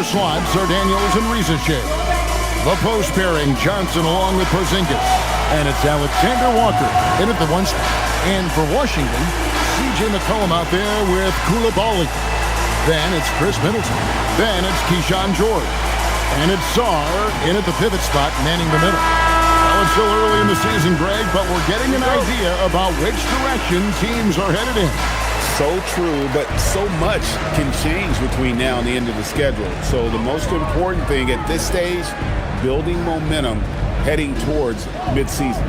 their slots are Daniels and Rizachet. The post pairing, Johnson along with Porzingis. And it's Alexander Walker in at the 1 spot. And for Washington, C.J. McCollum out there with Coulibaly. Then it's Chris Middleton. Then it's Keyshawn George. And it's Sarr in at the pivot spot, manning the middle. Well, it's still early in the season, Greg, but we're getting an idea about which direction teams are headed in. So true, but so much can change between now and the end of the schedule. So the most important thing at this stage, building momentum heading towards midseason.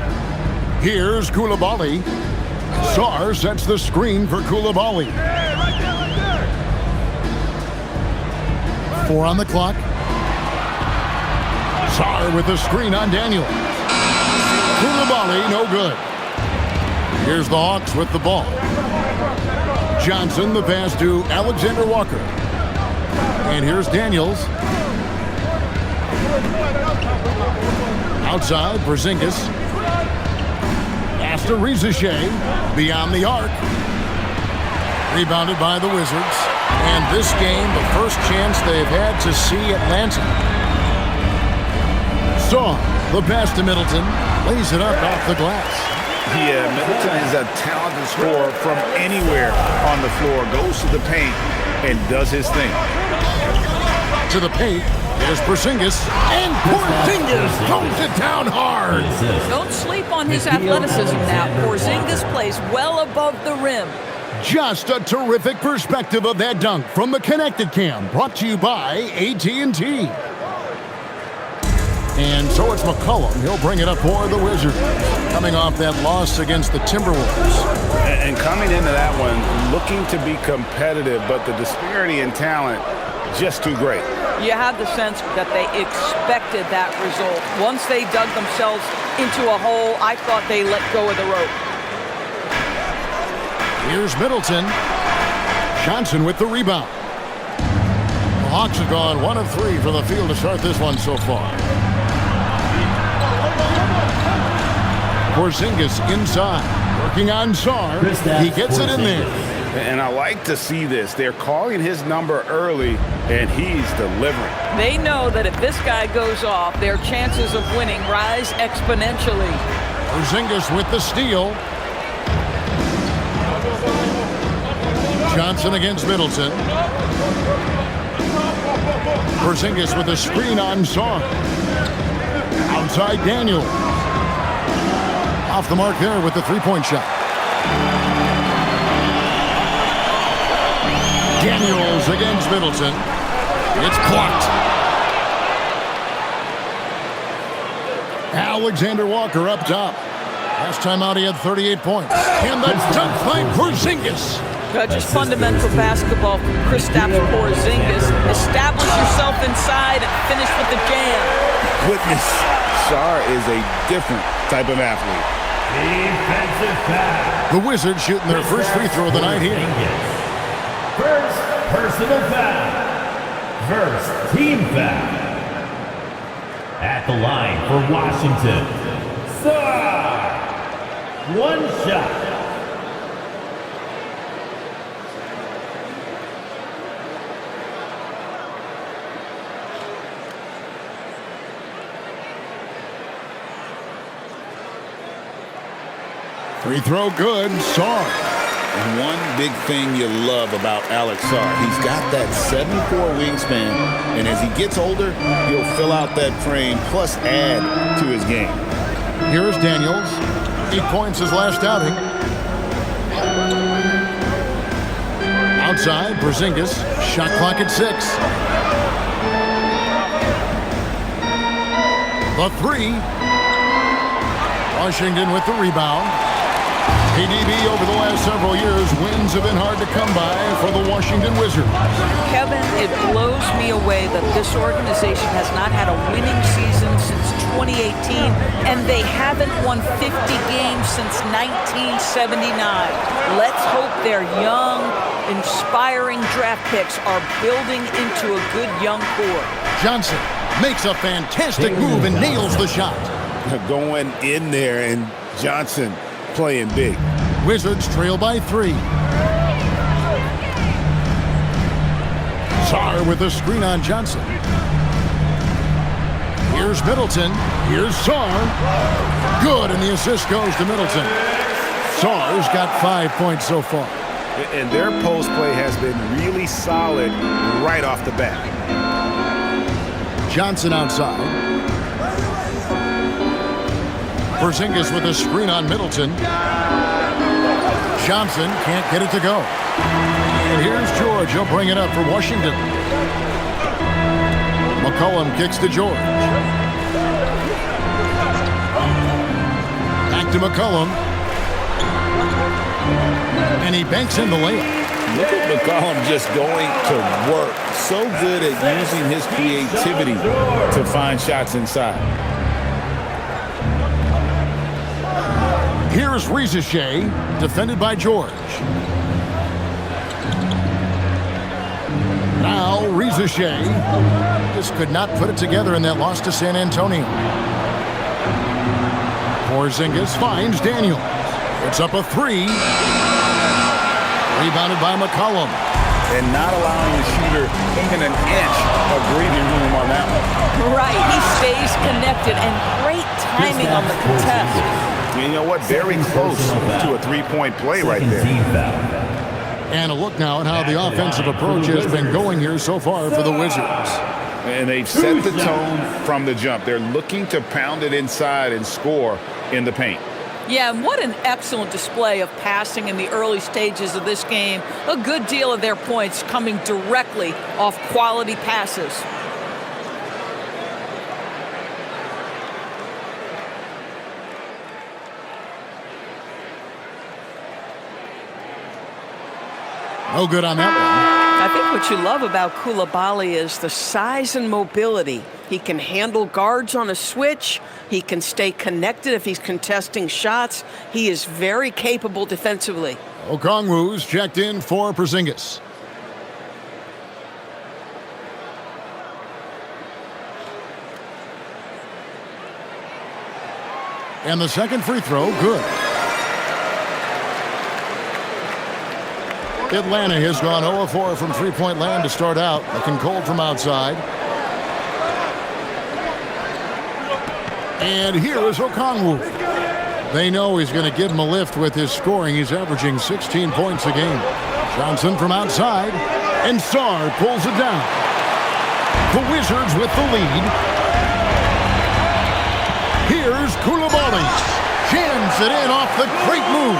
Here's Coulibaly. Sarr sets the screen for Coulibaly. 4 on the clock. Sarr with the screen on Daniel. Coulibaly, no good. Here's the Hawks with the ball. Johnson, the pass to Alexander Walker. And here's Daniels. Outside, Porzingis. Pass to Rizachet. Beyond the arc. Rebounded by the Wizards. And this game, the first chance they've had to see Atlanta. Sarr, the pass to Middleton. Lays it up off the glass. Yeah, Middleton is a talented scorer from anywhere on the floor. Goes to the paint and does his thing. To the paint. There's Porzingis. And Porzingis throws it down hard. Don't sleep on his athleticism now. Porzingis plays well above the rim. Just a terrific perspective of that dunk from the Connected Cam. Brought to you by AT&T. And so it's McCollum. He'll bring it up for the Wizards. Coming off that loss against the Timberwolves. And coming into that one, looking to be competitive, but the disparity in talent, just too great. You had the sense that they expected that result. Once they dug themselves into a hole, I thought they let go of the rope. Here's Middleton. Johnson with the rebound. The Hawks have gone 1 of 3 for the field to start this one so far. Porzingis inside, working on Sarr. He gets it in there. And I like to see this. They're calling his number early, and he's delivering. They know that if this guy goes off, their chances of winning rise exponentially. Porzingis with the steal. Johnson against Middleton. Porzingis with a screen on Sarr. Outside Daniel. Off the mark there with the three-point shot. Daniels against Middleton. It's blocked. Alexander Walker up top. Last time out he had 38 points. And the dunk by Porzingis. Just fundamental basketball from Kristaps Porzingis. Establish yourself inside and finish with the jam. Goodness, Sarr is a different type of athlete. Defensive foul. The Wizards shooting their first free throw of the night here. First personal foul. First team foul. At the line for Washington, Sarr. One shot. Free throw good. Sarr. And one big thing you love about Alex Sarr, he's got that 7'4" wingspan, and as he gets older, he'll fill out that frame plus add to his game. Here is Daniels. 8 points his last outing. Outside, Porzingis. Shot clock at 6. The 3. Washington with the rebound. KDB over the last several years, wins have been hard to come by for the Washington Wizards. Kevin, it blows me away that this organization has not had a winning season since 2018, and they haven't won 50 games since 1979. Let's hope their young, inspiring draft picks are building into a good young core. Johnson makes a fantastic move and nails the shot. Going in there, and Johnson playing big. Wizards trail by 3. Sarr with a screen on Johnson. Here's Middleton. Here's Sarr. Good, and the assist goes to Middleton. Sarr's got 5 points so far. And their post play has been really solid right off the bat. Johnson outside. Porzingis with a screen on Middleton. Johnson can't get it to go. And here's George. He'll bring it up for Washington. McCollum kicks to George. Back to McCollum. And he banks in the layup. Look at McCollum just going to work. So good at using his creativity to find shots inside. Here's Rizachet, defended by George. Now Rizachet just could not put it together in that loss to San Antonio. Porzingis finds Daniels. It's up a three. Rebounded by McCollum. And not allowing the shooter even an inch of breathing room on that one. Right, he stays connected, and great timing on the contest. You know what? Very close to a three-point play right there. And a look now at how the offensive approach has been going here so far for the Wizards. And they've set the tone from the jump. They're looking to pound it inside and score in the paint. Yeah, and what an excellent display of passing in the early stages of this game. A good deal of their points coming directly off quality passes. No good on that one. I think what you love about Coulibaly is the size and mobility. He can handle guards on a switch. He can stay connected if he's contesting shots. He is very capable defensively. Okongwu's checked in for Porzingis. And the second free throw, good. Atlanta has gone 0-4 from three-point land to start out. Looking cold from outside. And here is Okongwu. They know he's going to give him a lift with his scoring. He's averaging 16 points a game. Johnson from outside. And Sarr pulls it down. The Wizards with the lead. Here's Coulibaly. Jams it in off the great move.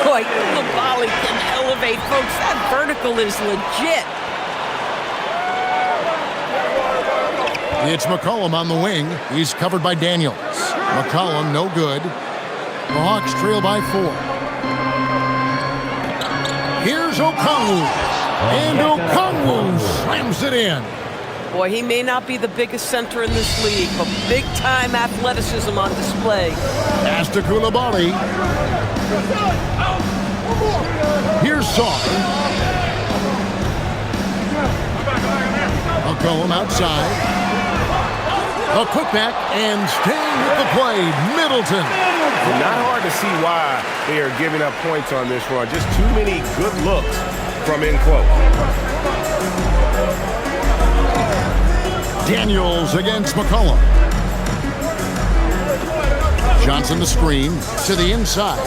Boy, Coulibaly can elevate, folks. That vertical is legit. It's McCollum on the wing. He's covered by Daniels. McCollum, no good. The Hawks trail by 4. Here's Okongwu. And Okongwu slams it in. Boy, he may not be the biggest center in this league, but big-time athleticism on display. Pass to Coulibaly. Here's Sarr. McCollum outside. A putback and staying with the play, Middleton. Not hard to see why they are giving up points on this run. Just too many good looks from in close. Daniels against McCollum. Johnson the screen to the inside.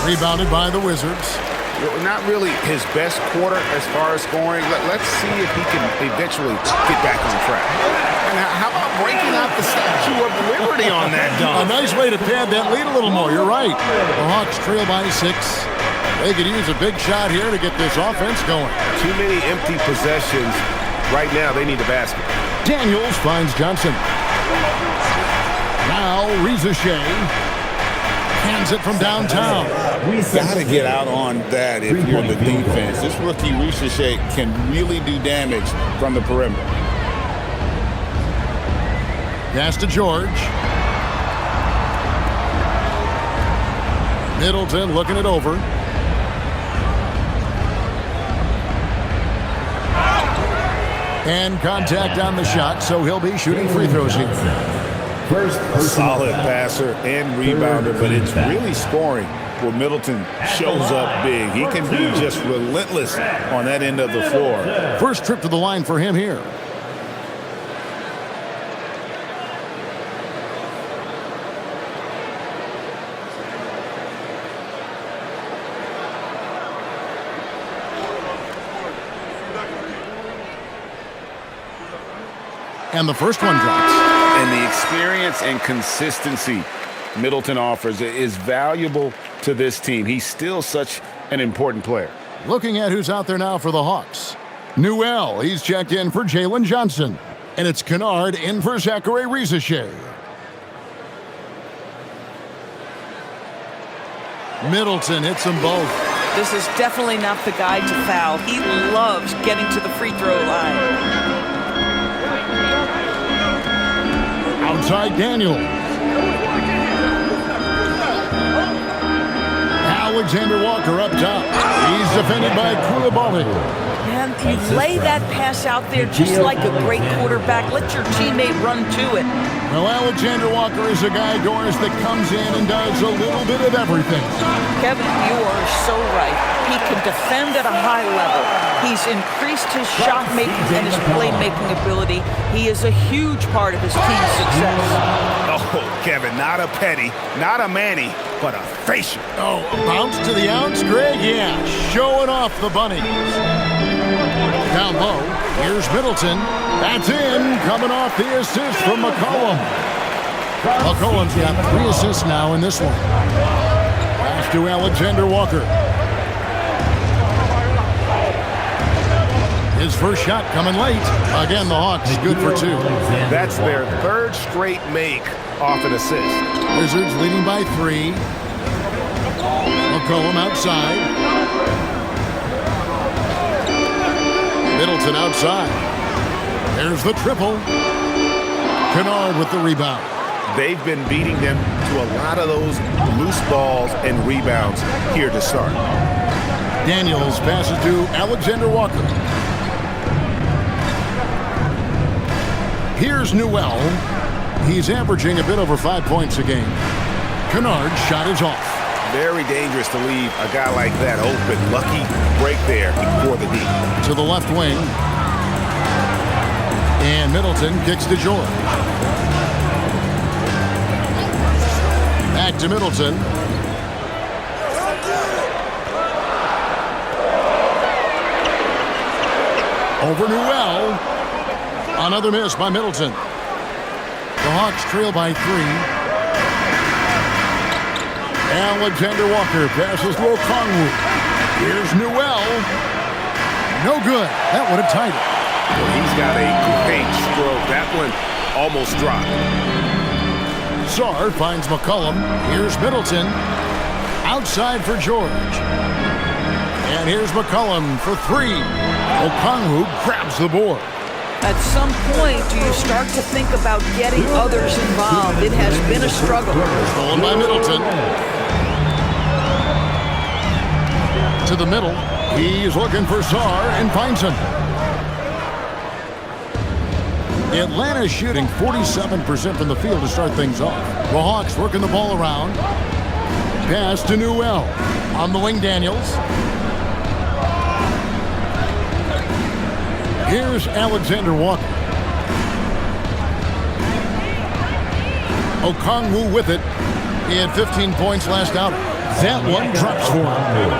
Rebounded by the Wizards. Not really his best quarter as far as scoring. Let's see if he can eventually get back on track. And how about breaking out the Statue of Liberty on that dunk? A nice way to pad that lead a little more. You're right. The Hawks trail by 6. They could use a big shot here to get this offense going. Too many empty possessions. Right now, they need a basket. Daniels finds Johnson. Now Rizachet hands it from downtown. Got to get out on that if you're the defense. This rookie Rizachet can really do damage from the perimeter. Pass to George. Middleton looking it over. And contact on the shot, so he'll be shooting free throws here. First, Solid passer and rebounder, but it's really scoring where Middleton shows up big. He can be just relentless on that end of the floor. First trip to the line for him here. And the first one drops. And the experience and consistency Middleton offers is valuable to this team. He's still such an important player. Looking at who's out there now for the Hawks. Newell, he's checked in for Jalen Johnson. And it's Kennard in for Zachary Rizachet. Middleton hits them both. This is definitely not the guy to foul. He loves getting to the free throw line. Outside Daniels. Alexander Walker up top. He's defended by Koulibaly. And you lay that pass out there just like a great quarterback. Let your teammate run to it. Well, Alexander Walker is a guy, Doris, that comes in and does a little bit of everything. Kevin, you are so right. He can defend at a high level. He's increased his shot making and his playmaking ability. He is a huge part of his team's success. Oh, Kevin, not a Petty, not a Manny, but a facial. Oh, a bounce to the ounce, Greg? Yeah, showing off the bunnies. Down low, here's Middleton. That's in, coming off the assist from McCollum. McCollum's got 3 assists now in this one. Pass to Alexander Walker. His first shot coming late. Again, the Hawks good for 2. That's their 3rd straight make off an assist. Wizards leading by 3. McCollum outside. Middleton outside. There's the triple. Kennard with the rebound. They've been beating them to a lot of those loose balls and rebounds here to start. Daniels passes to Alexander Walker. Here's Newell. He's averaging a bit over 5 points a game. Kennard's shot is off. Very dangerous to leave a guy like that open. Lucky break there before the D. To the left wing. And Middleton kicks to George. Back to Middleton. Over Newell. Another miss by Middleton. The Hawks trail by 3. Alexander Walker passes to Okongwu. Here's Newell. No good. That would have tied it. Well, he's got a great stroke. That one almost dropped. Sarr finds McCollum. Here's Middleton. Outside for George. And here's McCollum for 3. Okongwu grabs the board. At some point, do you start to think about getting others involved? It has been a struggle. Stolen by Middleton. To the middle. He's looking for Sarr and finds him. Atlanta's shooting 47% from the field to start things off. The Hawks working the ball around. Pass to Newell. On the wing, Daniels. Here's Alexander Walker. Okongwu with it. He had 15 points last outing. That one drops for him.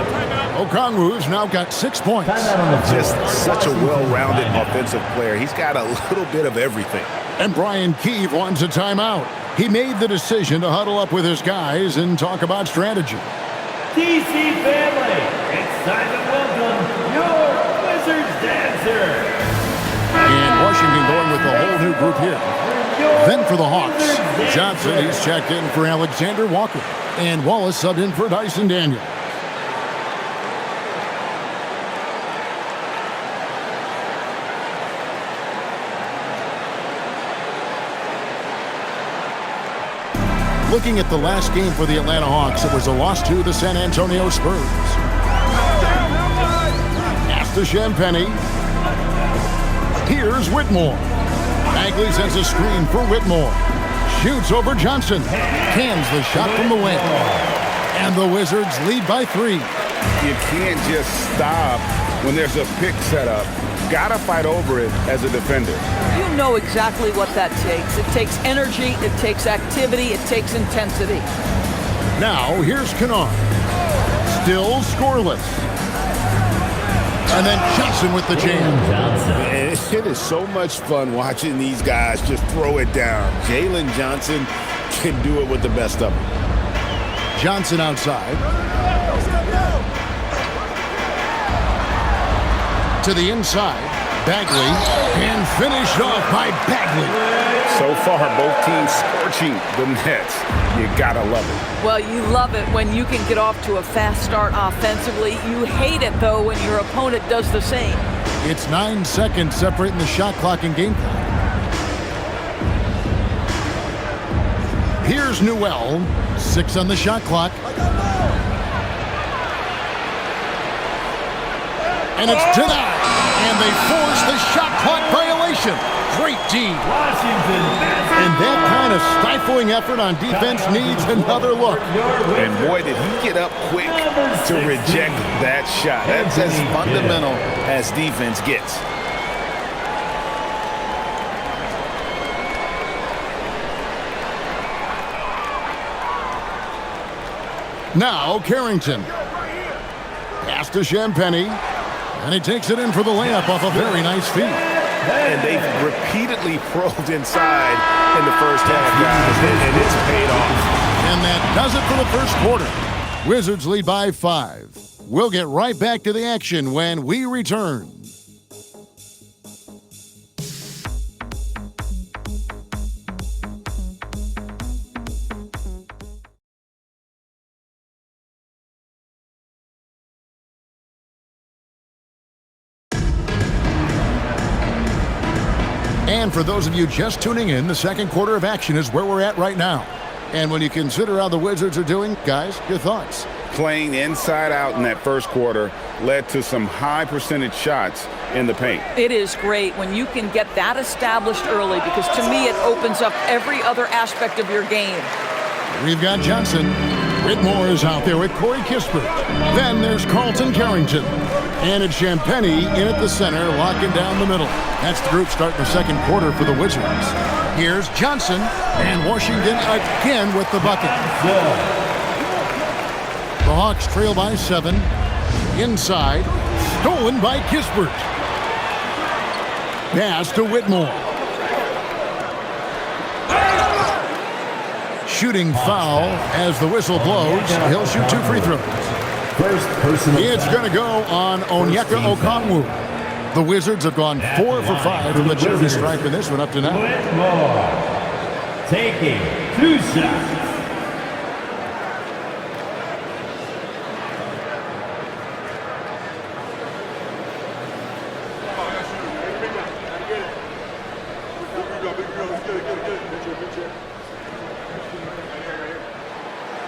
Okongwu's now got 6 points. Just such a well-rounded offensive player. He's got a little bit of everything. And Brian Keefe wants a timeout. He made the decision to huddle up with his guys and talk about strategy. DC family, it's time to welcome your Wizards dancer. And Washington going with a whole new group here. Then for the Hawks, Johnson, he's checked in for Alexander Walker. And Wallace subbed in for Dyson Daniels. Looking at the last game for the Atlanta Hawks, it was a loss to the San Antonio Spurs. Pass to Champagnie. Here's Whitmore. Bagley sends a screen for Whitmore. Shoots over Johnson. Cans the shot from the wing. And the Wizards lead by 3. You can't just stop when there's a pick set up. Gotta fight over it as a defender. You know exactly what that takes. It takes energy, it takes activity, it takes intensity. Now, here's Kennard. Still scoreless. And then Johnson with the jam. Man, it is so much fun watching these guys just throw it down. Jalen Johnson can do it with the best of them. Johnson outside. To the inside. Bagley. And finished off by Bagley. So far, both teams scorching the Nets. You gotta love it. Well, you love it when you can get off to a fast start offensively. You hate it, though, when your opponent does the same. It's 9 seconds separating the shot clock and game clock. Here's Newell. 6 on the shot clock. And it's denied. And they force the shot clock violation. Great D. And that kind of stifling effort on defense needs another look. And boy, did he get up quick to reject that shot. That's as fundamental as defense gets. Now Carrington. Pass to Champagny. And he takes it in for the layup off a very nice feed. And they've repeatedly probed inside in the first half, guys, and it's paid off. And that does it for the first quarter. Wizards lead by 5. We'll get right back to the action when we return. And for those of you just tuning in, the second quarter of action is where we're at right now. And when you consider how the Wizards are doing, guys, your thoughts? Playing inside out in that first quarter led to some high percentage shots in the paint. It is great when you can get that established early because to me it opens up every other aspect of your game. We've got Johnson. Whitmore is out there with Corey Kispert. Then there's Carlton Carrington. And it's Champagny in at the center, locking down the middle. That's the group starting the second quarter for the Wizards. Here's Johnson, and Washington again with the bucket. The Hawks trail by 7. Inside, stolen by Kispert. Pass to Whitmore. Shooting foul as the whistle blows. He'll shoot 2 free throws. It's going to go on Onyeka Okongwu. The Wizards have gone 4 for 5 from the charity stripe in this one up to now. Whitmore taking 2 shots.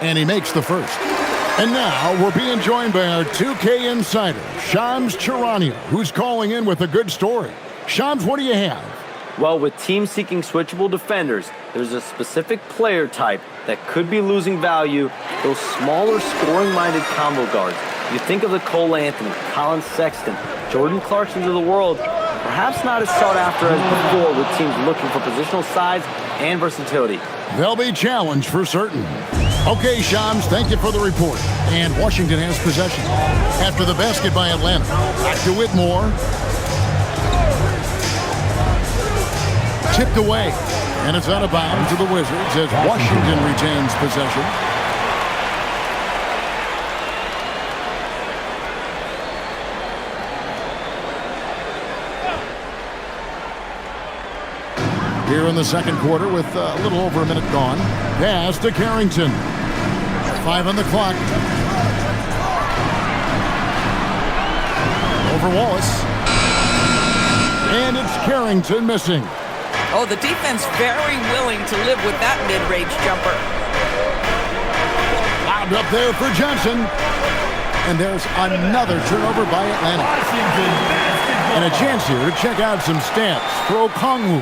And he makes the first. And now we're being joined by our 2K insider, Shams Charania, who's calling in with a good story. Shams, what do you have? Well, with teams seeking switchable defenders, there's a specific player type that could be losing value, those smaller scoring-minded combo guards. You think of the Cole Anthony, Colin Sexton, Jordan Clarksons of the world, perhaps not as sought after as before with teams looking for positional size and versatility. They'll be challenged for certain. Okay, Shams, thank you for the report. And Washington has possession. After the basket by Atlanta. Back to Whitmore. Tipped away. And it's out of bounds to the Wizards as Washington retains possession. Here in the second quarter with a little over a minute gone. Pass to Carrington. 5 on the clock. Over Wallace. And it's Carrington missing. Oh, the defense very willing to live with that mid-range jumper. Lobbed up there for Johnson. And there's another turnover by Atlanta. And a chance here to check out some stats for Okongwu.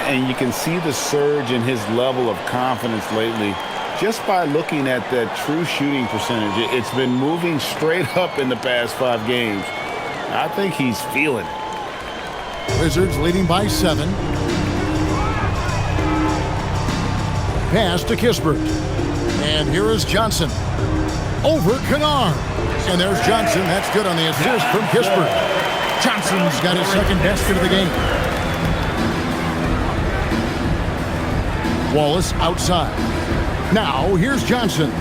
And you can see the surge in his level of confidence lately just by looking at the true shooting percentage, it's been moving straight up in the past 5 games. I think he's feeling it. Wizards leading by 7. Pass to Kispert. And here is Johnson. Over Kennard. And there's Johnson. That's good on the assist from Kispert. Johnson's got his second basket of the game. Wallace outside. Now, here's Johnson.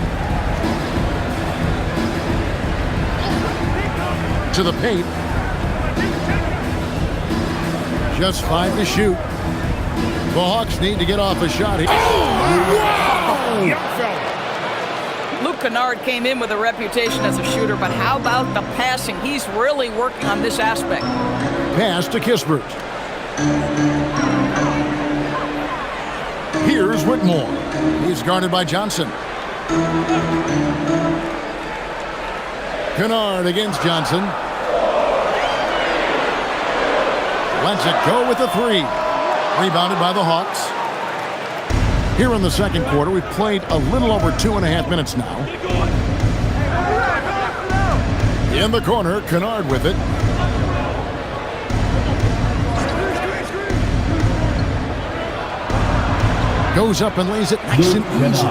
To the paint. Just 5 to shoot. The Hawks need to get off a shot here. Oh, wow! Luke Kennard came in with a reputation as a shooter, but how about the passing? He's really working on this aspect. Pass to Kispert. Here's Whitmore. He's guarded by Johnson. Kennard against Johnson. Lets it go with the 3. Rebounded by the Hawks. Here in the second quarter, we've played a little over 2.5 minutes now. In the corner, Kennard with it. Goes up and lays it nice and easy.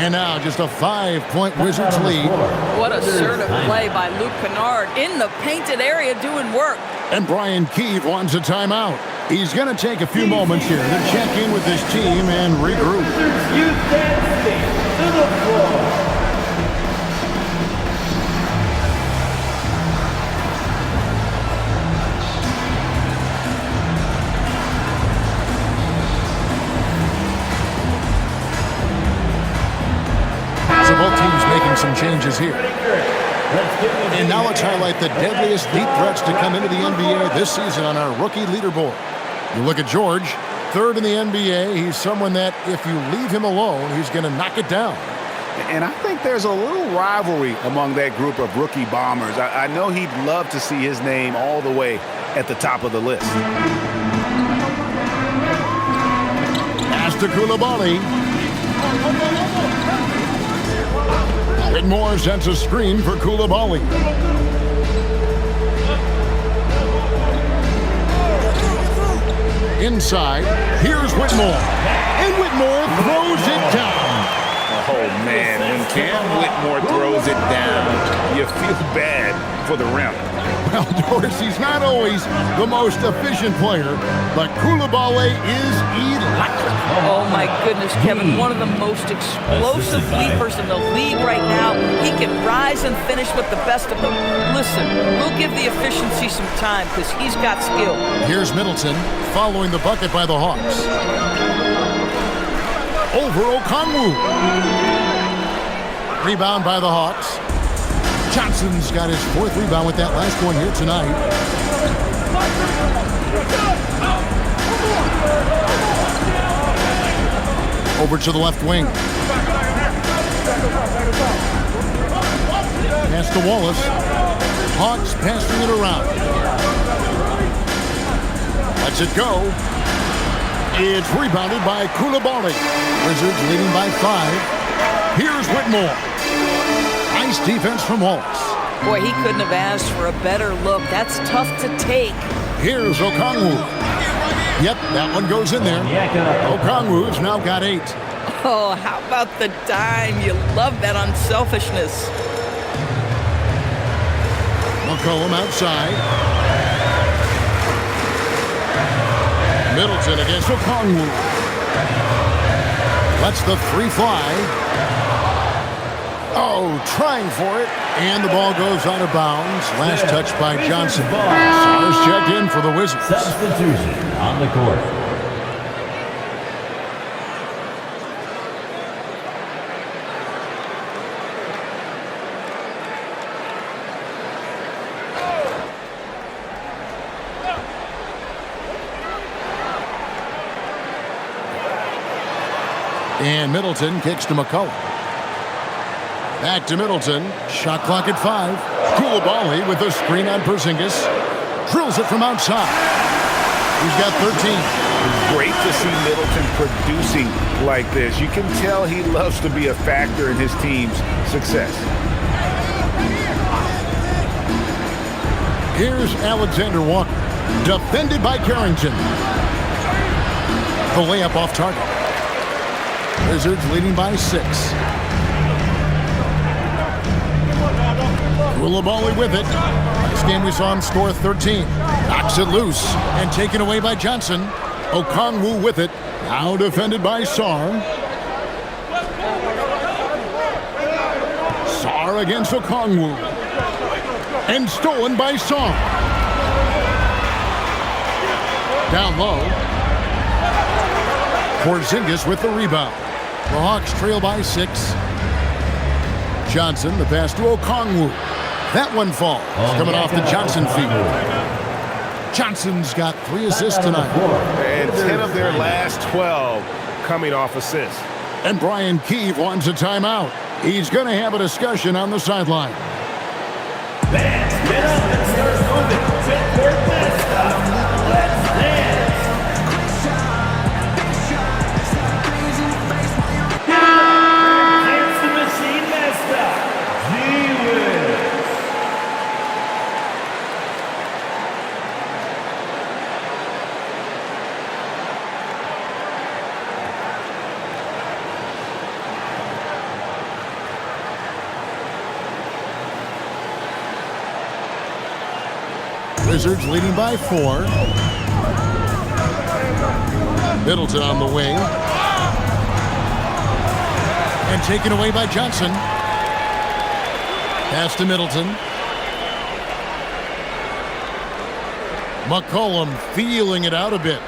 And now just a 5-point Wizards lead. What assertive play by Luke Kennard in the painted area doing work. And Brian Keefe wants a timeout. He's going to take a few moments here to check in with his team and regroup. To the floor. So both teams making some changes here. And now let's highlight the deadliest deep threats to come into the NBA this season on our rookie leaderboard. You look at George, 3rd in the NBA. He's someone that if you leave him alone, he's going to knock it down. And I think there's a little rivalry among that group of rookie bombers. I know he'd love to see his name all the way at the top of the list. Pass to Koulibaly. Whitmore sends a screen for Koulibaly. Inside, here's Whitmore. And Whitmore throws it down. Oh, man, when Cam Whitmore throws it down, you feel bad for the rim. Well, Doris, he's not always the most efficient player, but Koulibaly is electric. Oh, my goodness, Kevin. One of the most explosive leapers in the league right now. He can rise and finish with the best of them. Listen, we'll give the efficiency some time because he's got skill. Here's Middleton following the bucket by the Hawks. Over Okongwu. Rebound by the Hawks. Johnson's got his 4th rebound with that last one here tonight. Over to the left wing. Pass to Wallace. Hawks passing it around. Lets it go. It's rebounded by Koulibaly. Wizards leading by 5. Here's Whitmore. Nice defense from Wallace. Boy, he couldn't have asked for a better look. That's tough to take. Here's Okongwu. Yep, that one goes in there. Okongwu's now got 8. Oh, how about the dime? You love that unselfishness. McCollum outside. Middleton against Okongwu. Lets the 3 fly. Oh, trying for it. And the ball goes out of bounds. Last touch by Johnson. Stars checked in for the Wizards. Substitution on the court. And Middleton kicks to McCollum. Back to Middleton. Shot clock at 5. Koulibaly with a screen on Porzingis. Drills it from outside. He's got 13. Great to see Middleton producing like this. You can tell he loves to be a factor in his team's success. Here's Alexander Walker, defended by Carrington. The layup off target. Wizards leading by 6. Koulibaly with it. This game we saw him score 13. Knocks it loose and taken away by Johnson. Okongwu with it. Now defended by Sarr. Sarr against Okongwu. And stolen by Sarr. Down low. Porzingis with the rebound. The Hawks trail by 6. Johnson, the pass to Okongwu. That one falls, coming off the Johnson feed. Johnson's got 3 assists tonight. And 10 of their last 12 coming off assists. And Brian Keefe wants a timeout. He's going to have a discussion on the sideline. Fans, get up and start moving. Midcourt mascot. Let's dance. Here's the machine mascot. G-Wiz. Wizards leading by 4. Middleton on the wing. And taken away by Johnson. Pass to Middleton. McCollum feeling it out a bit.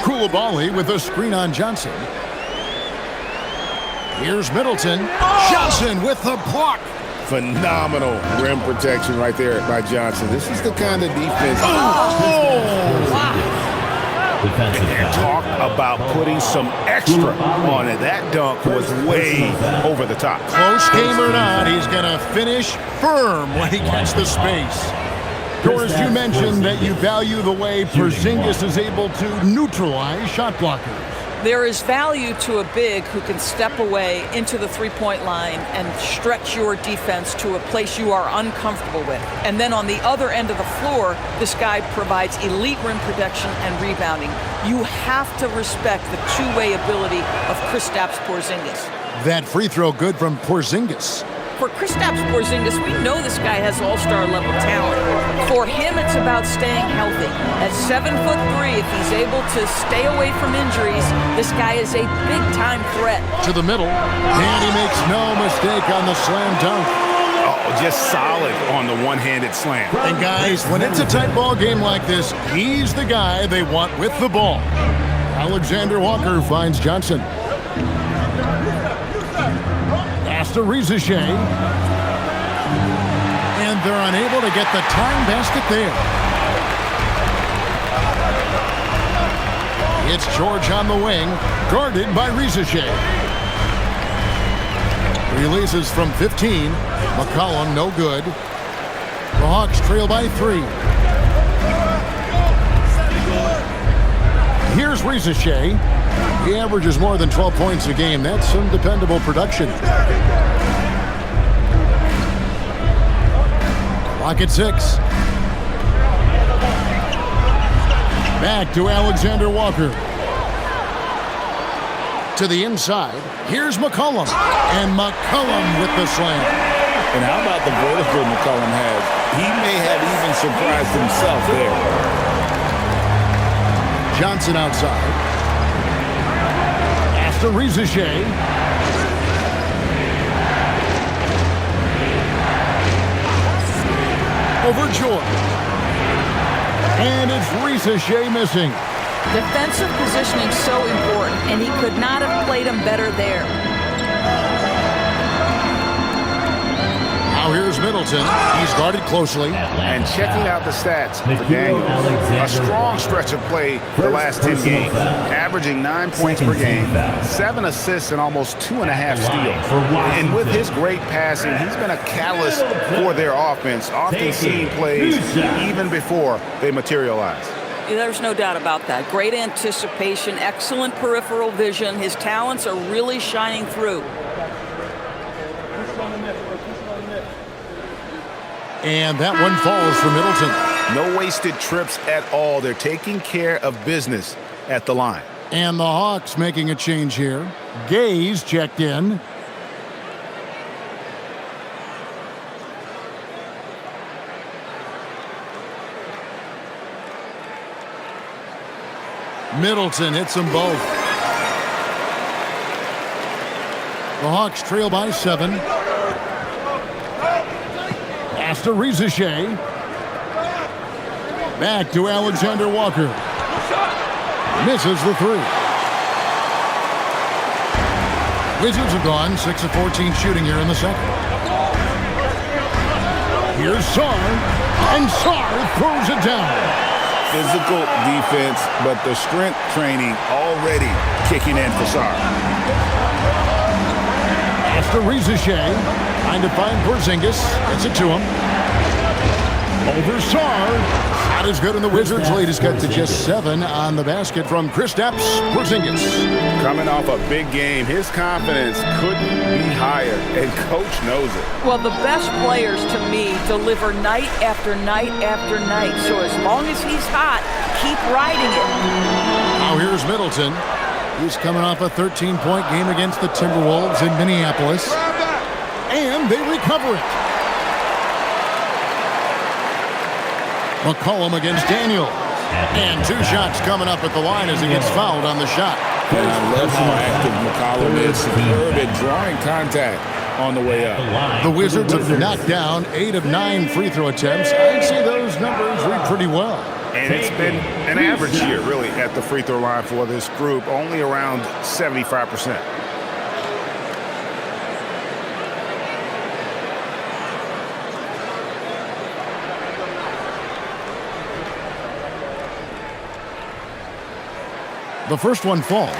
Koulibaly with a screen on Johnson. Here's Middleton. Johnson with the block. Phenomenal rim protection right there by Johnson. This is the kind of defense. Defensive And talk about putting some extra on it. That dunk was way over the top. Close game or not, he's going to finish firm when he gets the space. Doris, you mentioned that you value the way Porzingis is able to neutralize shot blockers. There is value to a big who can step away into the three-point line and stretch your defense to a place you are uncomfortable with. And then on the other end of the floor, this guy provides elite rim protection and rebounding. You have to respect the two-way ability of Kristaps Porzingis. That free throw good from Porzingis. For Kristaps Porzingis, we know this guy has all-star level talent. For him, it's about staying healthy. At 7'3", if he's able to stay away from injuries, this guy is a big-time threat. To the middle, and he makes no mistake on the slam dunk. Oh, just solid on the one-handed slam. And guys, when it's a tight ball game like this, he's the guy they want with the ball. Alexander Walker finds Johnson. Pass to Rizichet. And they're unable to get the tying basket there. It's George on the wing, guarded by Rizichet. Releases from 15. McCollum, no good. The Hawks trail by 3. Here's Rizichet. He averages more than 12 points a game. That's some dependable production. Clock at 6. Back to Alexander Walker. To the inside. Here's McCollum. And McCollum with the slam. And how about the vertical McCollum has? He may have even surprised himself there. Johnson outside. After Rizichet. Over George. And it's Rizichet missing. Defensive positioning so important, and he could not have played him better there. Now here's Middleton. He's guarded closely. And checking out the stats for Daniels. A strong stretch of play the last 10 games. Averaging 9 points per game, 7 assists, and almost 2.5 steals. And with his great passing, he's been a catalyst for their offense, often seeing plays even before they materialize. There's no doubt about that. Great anticipation, excellent peripheral vision. His talents are really shining through. And that one falls for Middleton. No wasted trips at all. They're taking care of business at the line. And the Hawks making a change here. Gaze checked in. Middleton hits them both. The Hawks trail by 7. Pass to Rizichet. Back to Alexander Walker. Misses the 3. Wizards have gone 6 of 14 shooting here in the second. Here's Sarr, and Sarr throws it down. Physical defense, but the strength training already kicking in for Sarr. After Rizichet, trying to find Porzingis. Gets it to him. Over Sarr. Not as good in the Wizards' lead. Has got to just 7 on the basket from Kristaps Porzingis. Coming off a big game, his confidence couldn't be higher, and coach knows it. Well, the best players, to me, deliver night after night after night. So as long as he's hot, keep riding it. Now here's Middleton. He's coming off a 13-point game against the Timberwolves in Minneapolis. And they recover it. McCollum against Daniel. And 2 shots coming up at the line as he gets fouled on the shot. And I love how active McCollum is. Superb at drawing contact on the way up. The Wizards have knocked down 8 of 9 free throw attempts. I'd say those numbers read pretty well. And it's been an average year, really, at the free throw line for this group, only around 75%. The first one falls.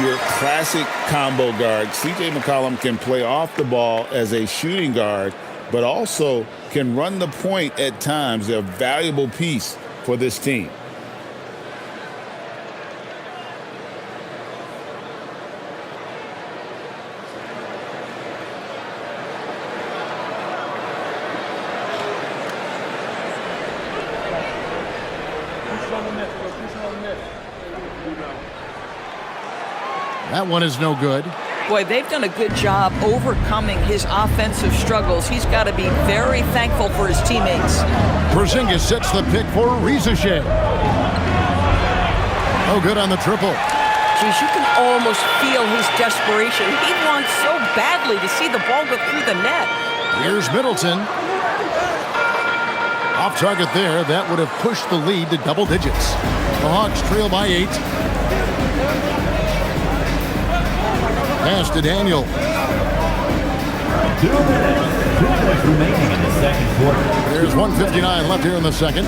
Your classic combo guard. C.J. McCollum can play off the ball as a shooting guard, but also can run the point at times. They're a valuable piece for this team. That one is no good. Boy, they've done a good job overcoming his offensive struggles. He's got to be very thankful for his teammates. Porzingis sets the pick for Rizichet. Oh, good on the triple. Geez, you can almost feel his desperation. He wants so badly to see the ball go through the net. Here's Middleton. Off target there. That would have pushed the lead to double digits. The Hawks trail by 8. Pass to Daniel. 2 minutes remaining in the second quarter. There's 1:59 left here in the second.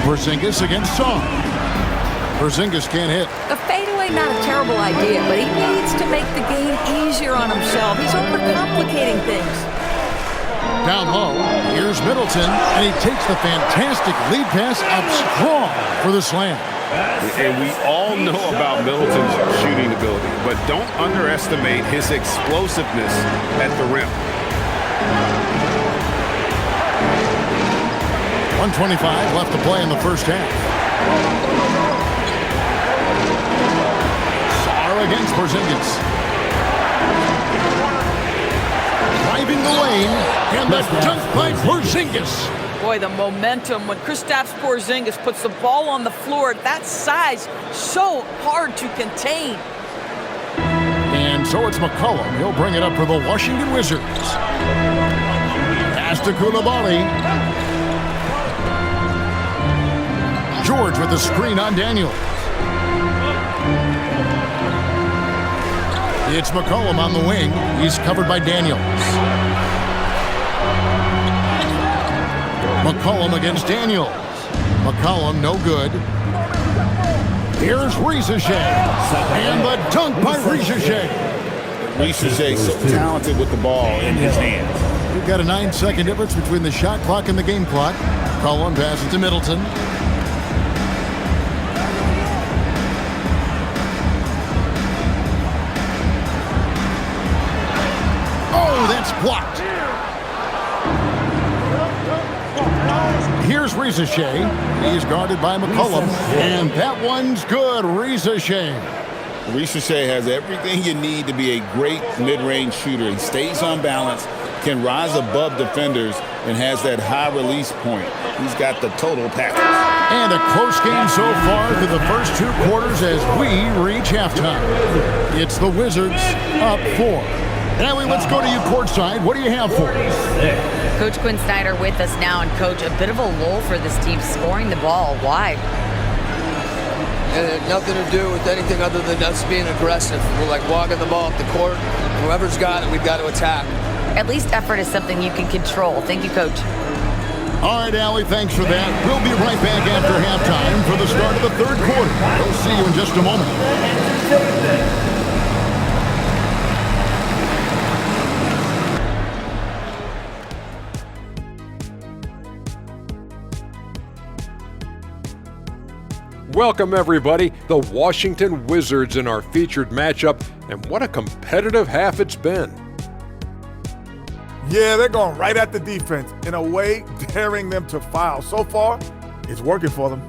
Porzingis against Sarr. Porzingis can't hit. The fadeaway, not a terrible idea, but he needs to make the game easier on himself. He's overcomplicating things. Down low, here's Middleton, and he takes the fantastic lead pass up strong for the slam. And we all know about Middleton's shooting ability, but don't underestimate his explosiveness at the rim. 1:25 left to play in the first half. Sarr against Porzingis. Driving the lane, and the dunk by Porzingis. Boy, the momentum when Kristaps Porzingis puts the ball on the floor at that size, so hard to contain. And so it's McCollum. He'll bring it up for the Washington Wizards. Pass to Koulibaly. George with the screen on Daniel. It's McCollum on the wing. He's covered by Daniels. McCollum against Daniels. McCollum no good. Here's Rizichet. And the dunk by Rizichet. Rizichet so talented with the ball in his hands. We've got a 9-second difference between the shot clock and the game clock. McCollum passes to Middleton. Oh, that's blocked. Here's Ricochet. He's guarded by McCollum. And that one's good. Ricochet. Ricochet has everything you need to be a great mid-range shooter. He stays on balance, can rise above defenders, and has that high release point. He's got the total package. And a close game so far through the first 2 quarters as we reach halftime. It's the Wizards up 4. Ellie, let's go to you courtside. What do you have for us? Coach Quinn Snyder with us now, and Coach, a bit of a lull for this team scoring the ball. Why? It had nothing to do with anything other than us being aggressive. We're like walking the ball up the court. Whoever's got it, we've got to attack. At least effort is something you can control. Thank you, Coach. All right, Allie, thanks for that. We'll be right back after halftime for the start of the 3rd quarter. We'll see you in just a moment. Welcome, everybody. The Washington Wizards in our featured matchup, and what a competitive half it's been. Yeah, they're going right at the defense, in a way daring them to foul. So far, it's working for them.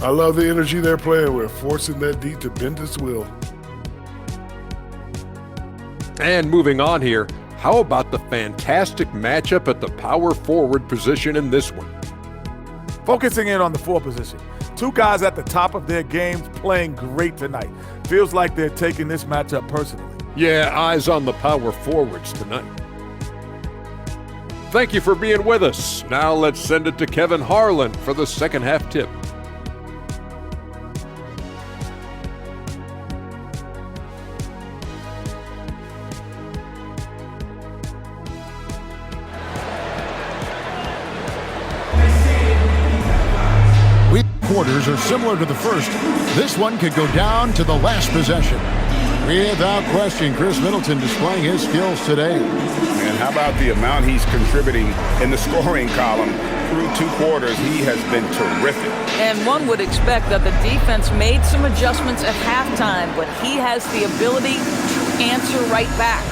I love the energy they're playing with, forcing that D to bend its will. And moving on here, how about the fantastic matchup at the power forward position in this one? Focusing in on the 4 position. 2 guys at the top of their games playing great tonight. Feels like they're taking this matchup personally. Yeah, eyes on the power forwards tonight. Thank you for being with us. Now let's send it to Kevin Harlan for the second half tip. Quarters are similar to the first. This one could go down to the last possession. Without question, Chris Middleton displaying his skills today. And how about the amount he's contributing in the scoring column? Through 2 quarters, he has been terrific. And one would expect that the defense made some adjustments at halftime, but he has the ability to answer right back.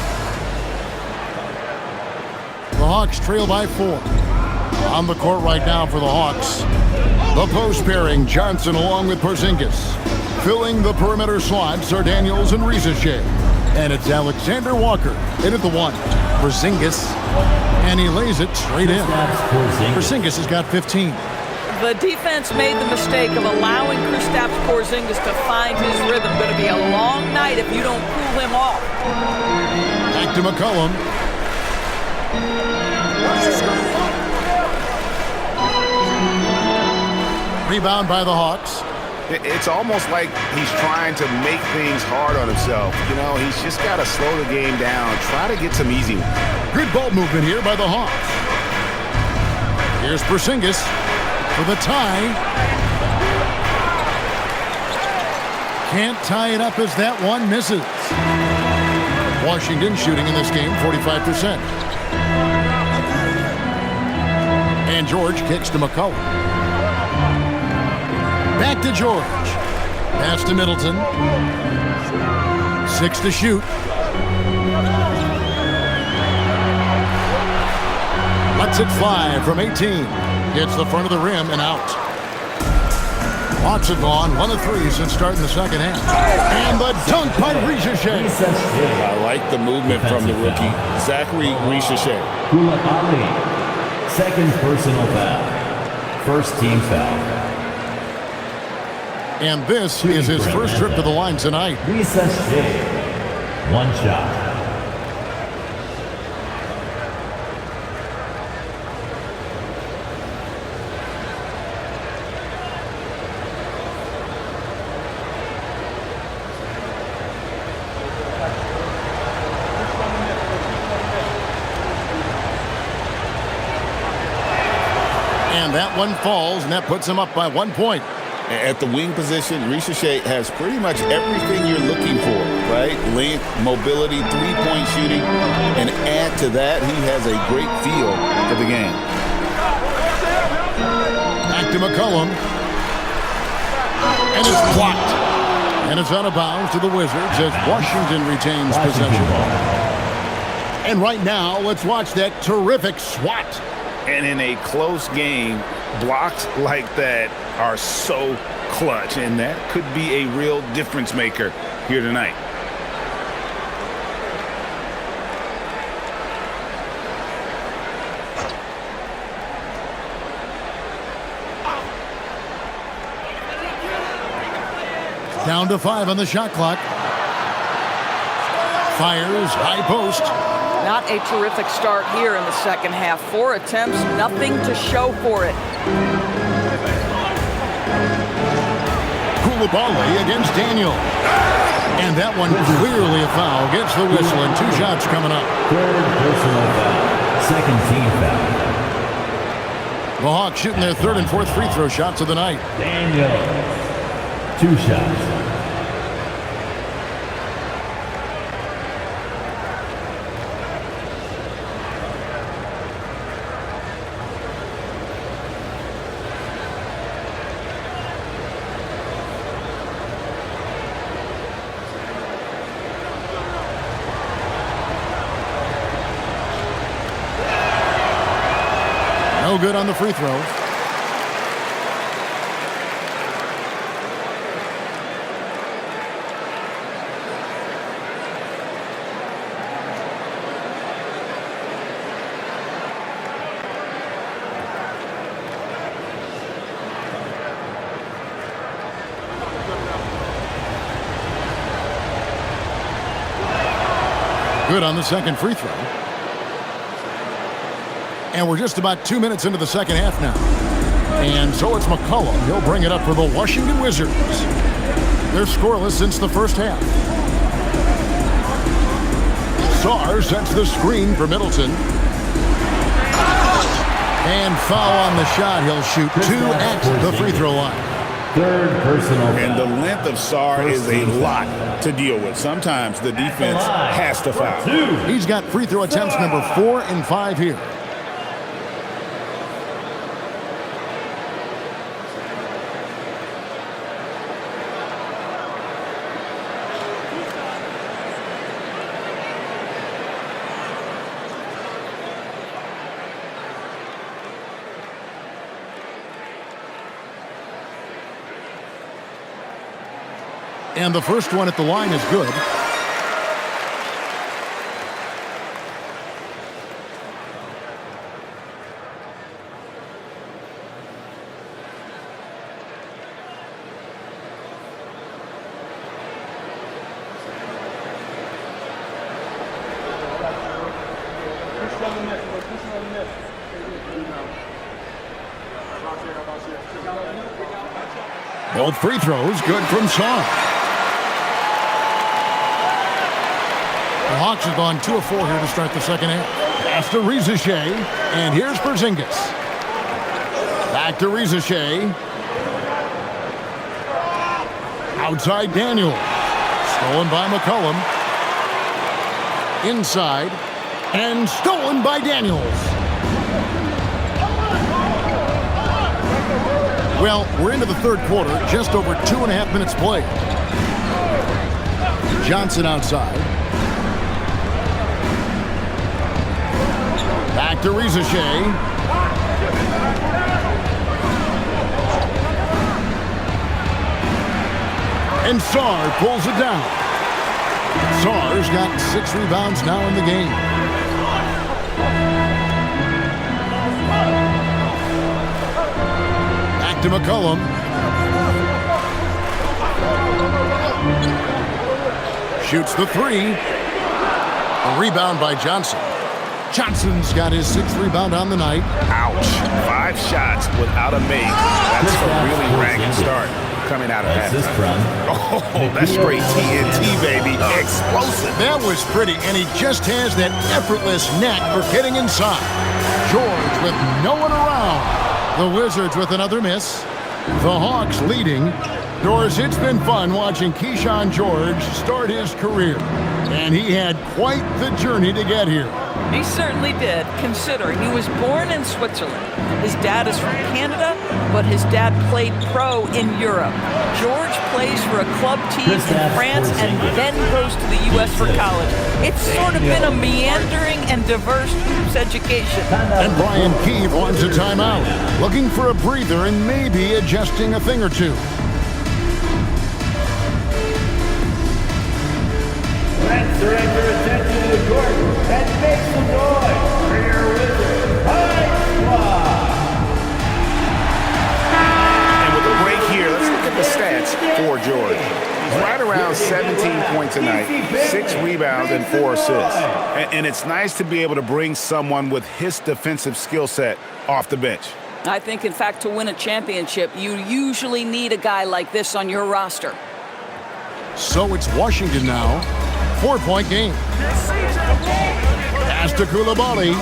The Hawks trail by 4. On the court right now for the Hawks. The post pairing, Johnson along with Porzingis. Filling the perimeter slots are Daniels and Ricochet. And it's Alexander Walker in at the 1. Porzingis, and he lays it straight in. Porzingis has got 15. The defense made the mistake of allowing Kristaps Porzingis to find his rhythm. Going to be a long night if you don't cool him off. Back to McCollum. Rebound by the Hawks. It's almost like he's trying to make things hard on himself. You know, he's just got to slow the game down, try to get some easy ones. Good ball movement here by the Hawks. Here's Porzingis for the tie. Can't tie it up as that one misses. Washington shooting in this game 45%. And George kicks to McCollum. Back to George. Pass to Middleton. 6 to shoot. Lets it fly from 18. Hits the front of the rim and out. Hawks have gone 1 of 3 since starting the second half. And the dunk by Ricochet. I like the movement from the rookie, Zachary Ricochet. Second personal foul. First team foul. And this is his first trip to the line tonight. Ricochet. 1 shot. And that one falls, and that puts him up by 1 point. At the wing position, Ricochet has pretty much everything you're looking for, right? Length, mobility, three-point shooting, and add to that, he has a great feel for the game. Back to McCollum. And it's blocked. And it's out of bounds to the Wizards as Washington retains possession. And right now, let's watch that terrific swat. And in a close game, blocks like that are so clutch, and that could be a real difference maker here tonight. Down to 5 on the shot clock. Fires, high post. Not a terrific start here in the second half. 4 attempts, nothing to show for it. Koulibaly against Daniel. And that one clearly a foul. Gets the whistle and 2 shots coming up. Third personal foul. Second team foul. The Hawks shooting their 3rd and 4th free throw shots of the night. Daniel. 2 shots. No good on the free throw. Good on the second free throw. And we're just about 2 minutes into the second half now. And so it's McCollum. He'll bring it up for the Washington Wizards. They're scoreless since the first half. Sarr sets the screen for Middleton. And foul on the shot. He'll shoot 2 at the free throw line. Third personal foul. And the length of Sarr is a lot to deal with. Sometimes the defense has to foul. He's got free throw attempts number 4 and 5 here. And the first one at the line is good. Both free throws good from Sarr. The Hawks have gone 2 of 4 here to start the second half. Pass to Rizichet, and here's Porzingis. Back to Rizichet. Outside Daniel. Stolen by McCollum. Inside, and stolen by Daniels. Well, we're into the third quarter, just over 2.5 minutes played. Johnson outside. Back to Rizichet. And Sarr pulls it down. Sarr's got 6 rebounds now in the game. Back to McCollum. Shoots the 3. A rebound by Johnson. Johnson's got his 6th rebound on the night. Ouch. 5 shots without a make. That's a really ragged start coming out of that. Oh, that's straight TNT, baby. Explosive. That was pretty, and he just has that effortless knack for getting inside. George with no one around. The Wizards with another miss. The Hawks leading. Doris, it's been fun watching Keyshawn George start his career, and he had quite the journey to get here. He certainly did. Consider, he was born in Switzerland. His dad is from Canada, but his dad played pro in Europe. George plays for a club team in France and then goes to the U.S. for college. It's sort of been a meandering and diverse hoops education. And Brian Keefe wants a timeout, looking for a breather and maybe adjusting a thing or two. Let's direct your attention to the court and make some noise for your Wizards High Squad. And with a break here, let's look at the stats for George. He's right around 17 points a night, 6 rebounds, and 4 assists. And it's nice to be able to bring someone with his defensive skill set off the bench. I think, in fact, to win a championship, you usually need a guy like this on your roster. So it's Washington now. 4-point game. Pass to Koulibaly.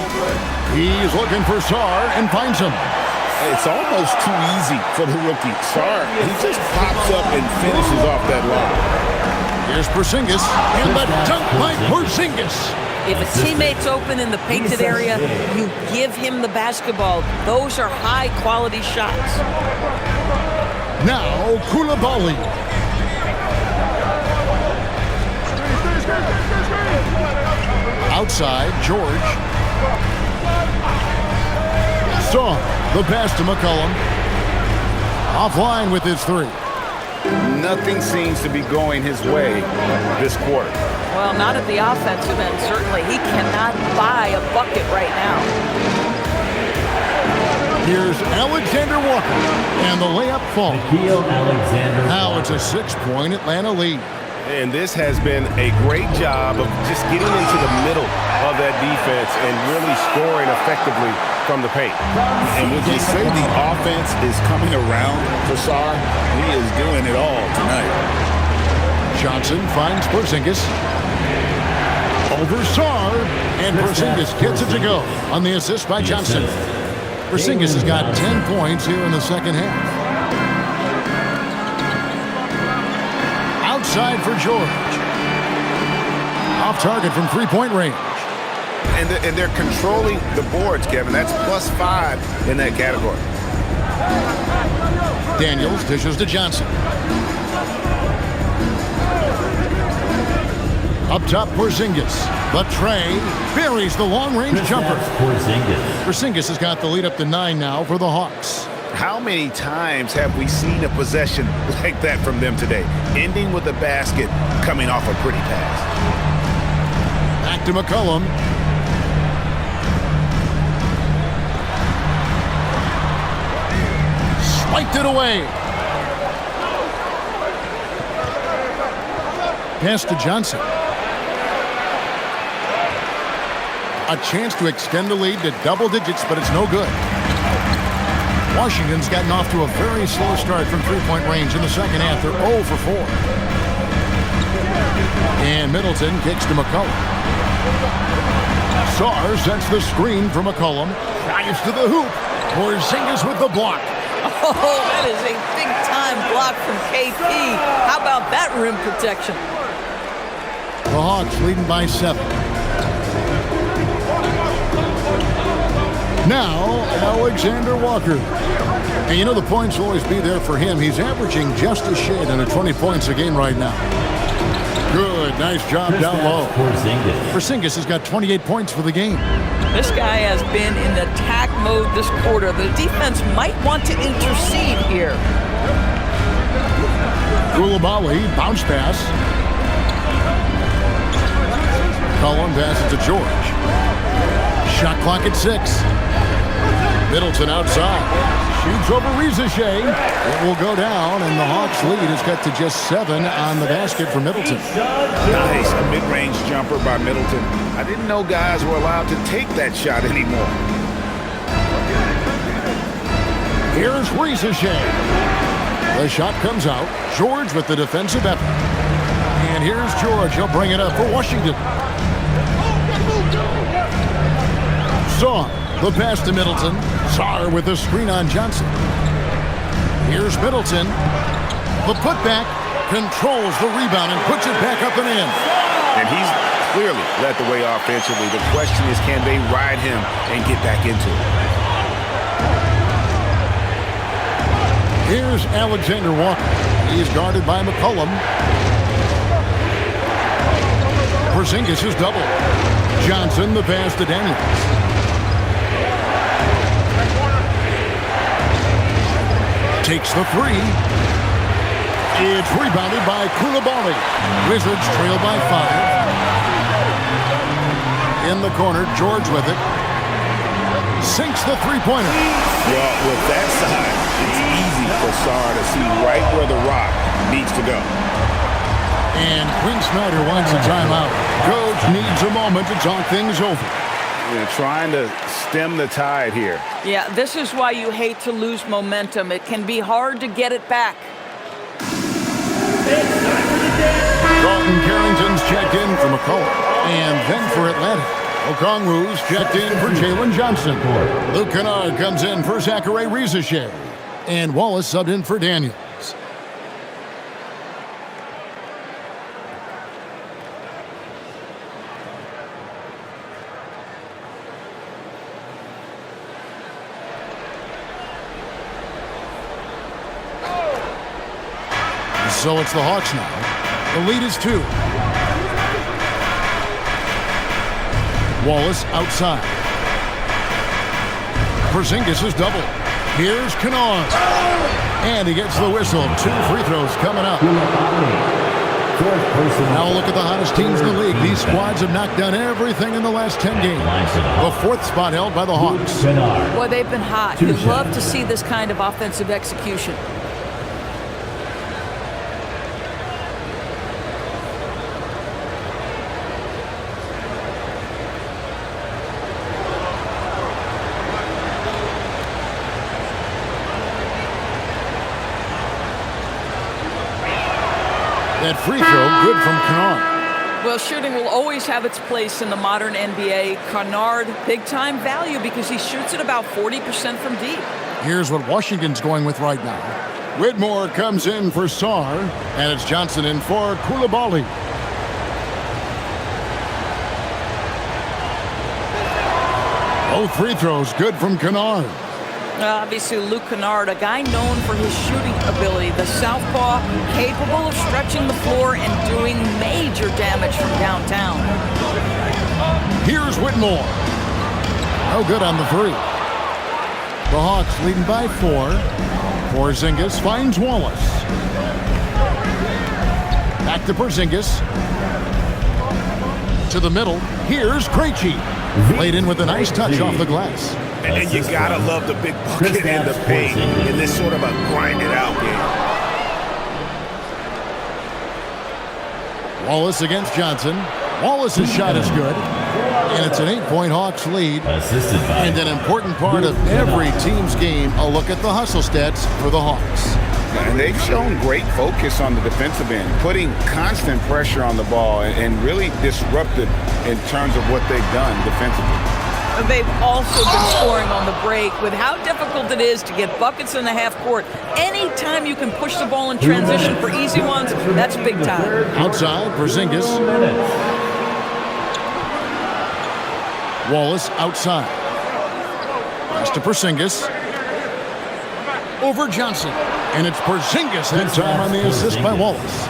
He's looking for Sarr and finds him. It's almost too easy for the rookie. Sarr, he just pops up and finishes off that line. Here's Porzingis, and the dunk by Porzingis. If a teammate's open in the painted area, you give him the basketball. Those are high-quality shots. Now Koulibaly. Outside, George. Saw the pass to McCollum. Offline with his 3. Nothing seems to be going his way this quarter. Well, not at the offensive end, certainly. He cannot buy a bucket right now. Here's Alexander Walker, and the layup falls. Now it's a 6-point Atlanta lead. And this has been a great job of just getting into the middle of that defense and really scoring effectively from the paint. And would you say the offense is coming around for Sarr? He is doing it all tonight. Johnson finds Porzingis. Over Sarr, and Porzingis gets it to go on the assist by Johnson. Porzingis has got 10 points here in the second half. Outside for George. Off target from 3-point range. And they're controlling the boards, Kevin. That's +5 in that category. Daniels dishes to Johnson. Up top, Porzingis. The tray buries the long-range jumper. Porzingis has got the lead up to 9 now for the Hawks. How many times have we seen a possession like that from them today, ending with a basket coming off a pretty pass? Back to McCollum. Swiped it away. Pass to Johnson. A chance to extend the lead to double digits, but it's no good. Washington's gotten off to a very slow start from 3-point range in the second half. They're 0 for 4. And Middleton kicks to McCollum. Sarr sets the screen for McCollum. Drives to the hoop. Porzingis with the block. Oh, that is a big-time block from KP. How about that rim protection? The Hawks leading by 7. Now, Alexander Walker. And you know the points will always be there for him. He's averaging just a shade under 20 points a game right now. Good, nice job down low. Porzingis has got 28 points for the game. This guy has been in attack mode this quarter. The defense might want to intercede here. Koulibaly, bounce pass. Cullen passes to George. Shot clock at 6. Middleton outside. Shoots over Rizichet. It will go down, and the Hawks lead has got to just 7 on the basket for Middleton. Nice, a mid-range jumper by Middleton. I didn't know guys were allowed to take that shot anymore. Here's Rizichet. The shot comes out. George with the defensive effort. And here's George. He'll bring it up for Washington. Saw the pass to Middleton. Sarr with the screen on Johnson. Here's Middleton. The putback controls the rebound and puts it back up and in. And he's clearly led the way offensively. The question is, can they ride him and get back into it? Here's Alexander Walker. He's guarded by McCollum. Porzingis is double. Johnson, the pass to Daniels. Takes the three. It's rebounded by Koulibaly. Wizards trail by 5. In the corner, George with it. Sinks the three-pointer. Well, with that side, it's easy for Sarr to see right where the rock needs to go. And Quinn Snyder wants a timeout. Coach needs a moment to talk things over. Trying to stem the tide here. Yeah, this is why you hate to lose momentum. It can be hard to get it back. Dalton Carrington's checked in for McCollum. And then for Atlanta, Okongwu's checked in for Jalen Johnson. Luke Kennard comes in for Zachary Rizachet. And Wallace subbed in for Daniels. So it's the Hawks now. The lead is 2. Wallace outside. Porzingis is double. Here's Kennard. And he gets the whistle. 2 free throws coming up. Now look at the hottest teams in the league. These squads have knocked down everything in the last 10 games. The 4th spot held by the Hawks. Boy, they've been hot. You love to see this kind of offensive execution. That free throw, good from Kennard. Well, shooting will always have its place in the modern NBA. Kennard, big-time value because he shoots at about 40% from deep. Here's what Washington's going with right now. Whitmore comes in for Sarr, and it's Johnson in for Koulibaly. Both free throws, good from Kennard. Obviously, Luke Kennard, a guy known for his shooting ability. The southpaw, capable of stretching the floor and doing major damage from downtown. Here's Whitmore. No good on the 3. The Hawks leading by 4. Porzingis finds Wallace. Back to Porzingis. To the middle. Here's Krejci. Laid in with a nice touch off the glass. And you gotta love the big bucket and the paint in this sort of a grind-it-out game. Wallace against Johnson. Wallace's shot is good. And it's an 8-point Hawks lead. And an important part of every team's game, a look at the hustle stats for the Hawks. And they've shown great focus on the defensive end, putting constant pressure on the ball and really disruptive in terms of what they've done defensively. They've also been scoring on the break with how difficult it is to get buckets in the half court. Anytime you can push the ball in transition for easy ones, that's big time. Outside, Porzingis. Wallace outside. Pass to Porzingis. Over Johnson. And it's Porzingis that time on the assist by Wallace.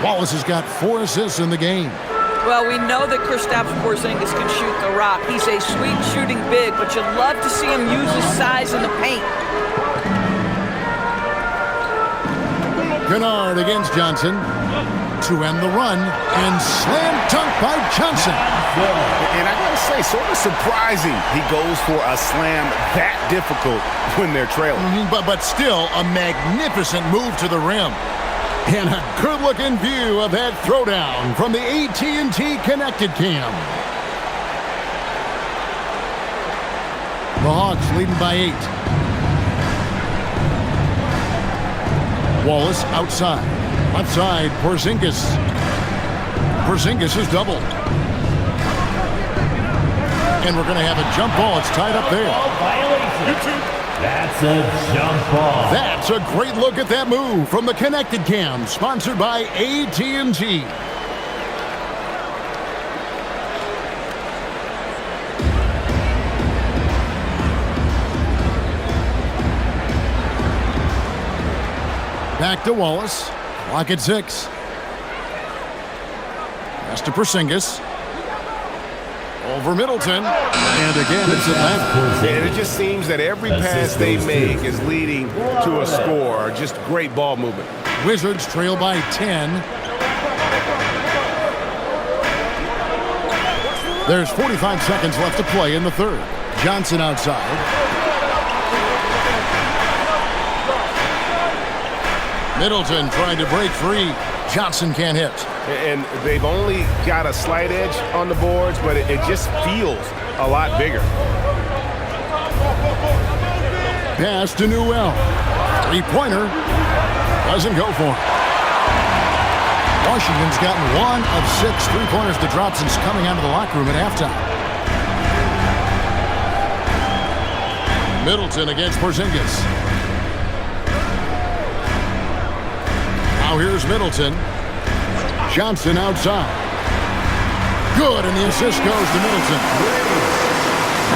Wallace has got 4 assists in the game. Well, we know that Kristaps Porzingis can shoot the rock. He's a sweet shooting big, but you'd love to see him use his size in the paint. Kennard against Johnson to end the run, and slam dunk by Johnson. And I gotta say, sort of surprising he goes for a slam that difficult when they're trailing. But still a magnificent move to the rim. And a good-looking view of that throwdown from the AT&T Connected Cam. The Hawks leading by 8. Wallace outside. Outside, Porzingis. Porzingis is double. And we're going to have a jump ball. It's tied up there. That's a jump ball. That's a great look at that move from the Connected Cam, sponsored by AT&T. Back to Wallace. Clock at 6. Pass to Porzingis. Over Middleton. And again, it's Atlanta. And it just seems that every pass they make is leading to a score. Just great ball movement. Wizards trail by 10. There's 45 seconds left to play in the third. Johnson outside. Middleton trying to break free. Johnson can't hit. And they've only got a slight edge on the boards, but it just feels a lot bigger. Pass to Newell. Three-pointer. Doesn't go for him. Washington's gotten 1 of 6 three-pointers to drop since coming out of the locker room at halftime. Middleton against Porzingis. Now here's Middleton. Johnson outside. Good, and the assist goes to Middleton.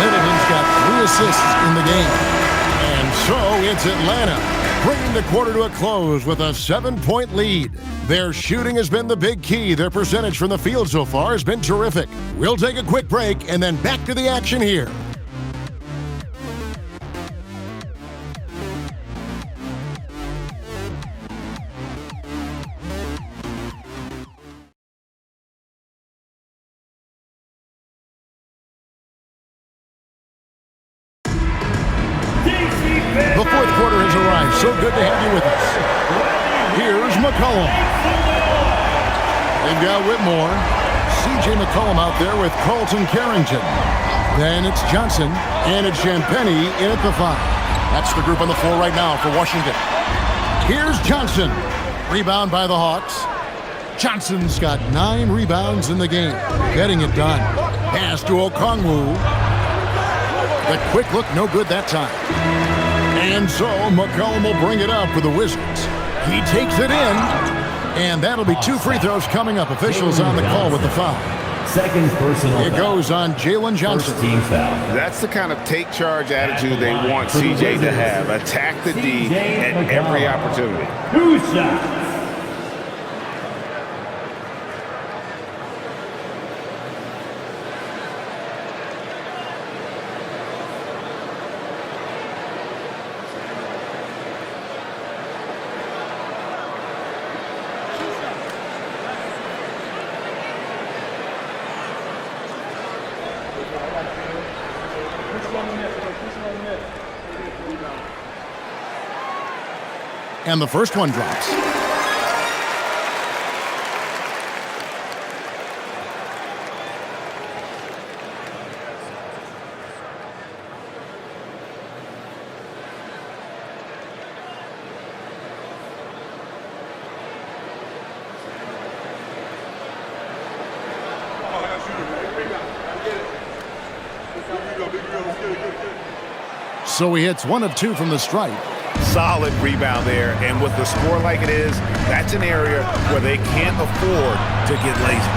Middleton's got 3 assists in the game. And so it's Atlanta, bringing the quarter to a close with a 7-point lead. Their shooting has been the big key. Their percentage from the field so far has been terrific. We'll take a quick break and then back to the action here. The fourth quarter has arrived. So good to have you with us. Here's McCollum. They've got Whitmore. C.J. McCollum out there with Carlton Carrington. Then it's Johnson, and it's Champagnie in at the 5. That's the group on the floor right now for Washington. Here's Johnson. Rebound by the Hawks. Johnson's got 9 rebounds in the game. Getting it done. Pass to Okongwu. The quick look, no good that time. And so McCollum will bring it up for the Wizards. He takes it in, and that'll be 2 free throws coming up. Officials on the call with the foul. Second personal It goes on Jalen Johnson. Team foul. That's the kind of take charge attitude they want CJ to have. Attack the D at every opportunity. 2 shots. And the first one drops. So he hits 1 of 2 from the stripe. Solid rebound there, and with the score like it is, that's an area where they can't afford to get lazy.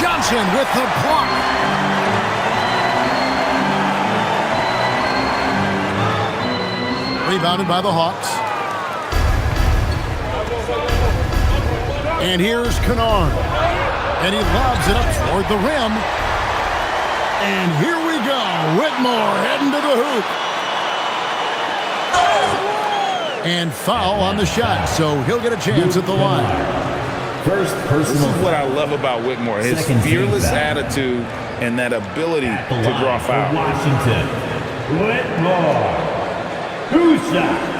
Johnson with the block. Rebounded by the Hawks. And here's Kennard. And he lobs it up toward the rim. And here we go. Whitmore heading to the hoop. And foul on the shot, so he'll get a chance at the line. First personal. This is what I love about Whitmore, his fearless attitude and that ability to draw fouls. Washington. Whitmore. 2 shots.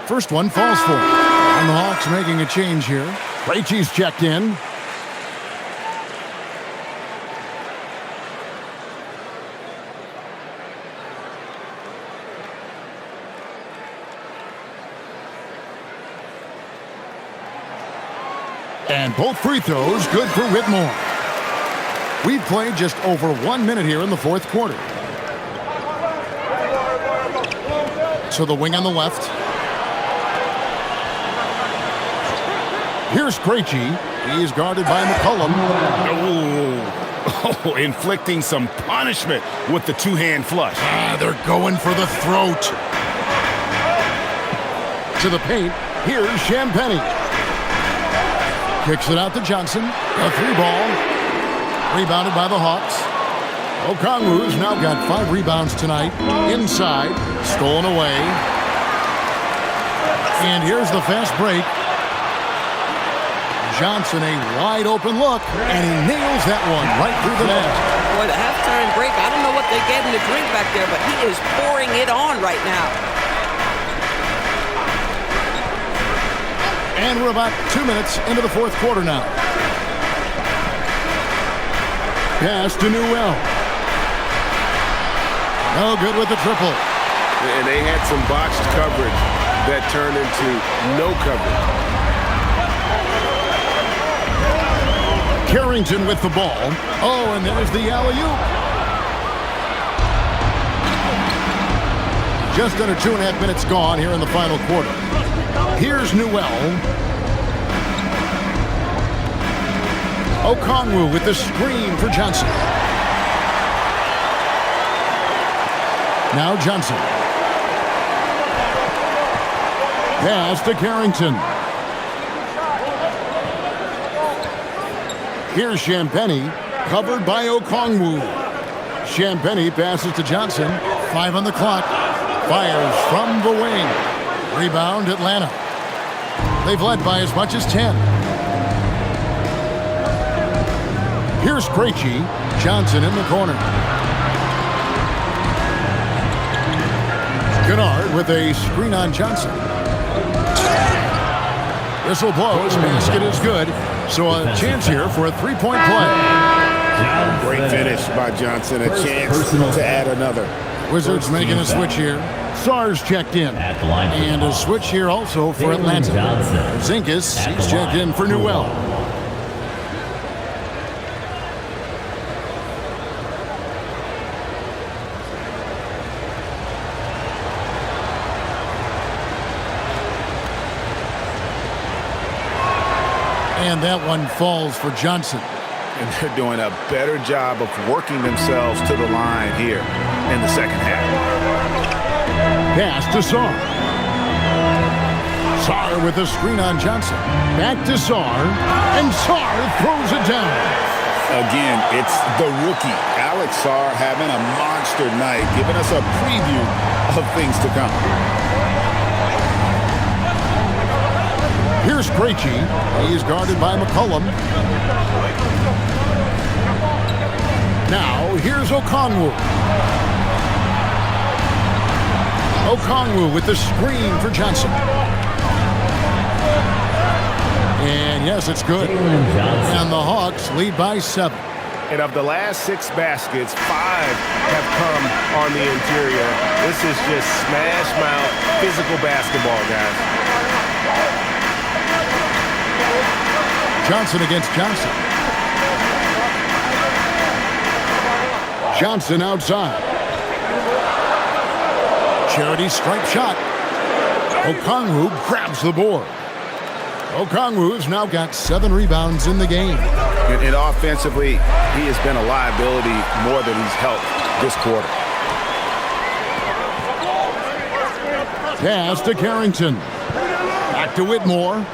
First one falls for him. And the Hawks making a change here. Krejci's checked in. And both free throws good for Whitmore. We've played just over 1 minute here in the fourth quarter. So the wing on the left. Here's Krejci. He's guarded by McCollum. Oh, inflicting some punishment with the two-hand flush. They're going for the throat. To the paint. Here's Champagnie. Kicks it out to Johnson. A 3-ball. Rebounded by the Hawks. Okongwu's now got 5 rebounds tonight. Inside. Stolen away. And here's the fast break. Johnson, a wide open look, and he nails that one right through the net. Boy, the halftime break, I don't know what they gave him to drink back there, but he is pouring it on right now. And we're about 2 minutes into the fourth quarter now. Pass to Newell. No good with the triple. And they had some botched coverage that turned into no coverage. Carrington with the ball. Oh, and there's the alley-oop. Just under 2.5 minutes gone here in the final quarter. Here's Newell. Okongwu with the screen for Johnson. Now Johnson. Pass to Carrington. Here's Champagnie, covered by Okongwu. Champagnie passes to Johnson. 5 on the clock. Fires from the wing. Rebound Atlanta. They've led by as much as 10. Here's Krejci. Johnson in the corner. Kennard with a screen on Johnson. Whistle blows. Basket is good. So a chance here for a three-point play. Great finish by Johnson. A chance to add another. Wizards making a switch here. Sars checked in. And a switch here also for Atlanta. Zinkas, he's checked in for Newell. And that one falls for Johnson. And they're doing a better job of working themselves to the line here in the second half. Pass to Sarr. Sarr with a screen on Johnson. Back to Sarr. And Sarr throws it down. Again, it's the rookie, Alex Sarr, having a monster night, giving us a preview of things to come. Here's Krejci. He's guarded by McCollum. Now, here's Okongwu. Okongwu with the screen for Johnson. And yes, it's good. And the Hawks lead by 7. And of the last 6 baskets, 5 have come on the interior. This is just smash mouth physical basketball, guys. Johnson against Johnson. Johnson outside. Charity stripe shot. Okongwu grabs the board. Okongwu's now got 7 rebounds in the game. And offensively, he has been a liability more than he's helped this quarter. Pass to Carrington. Back to Whitmore.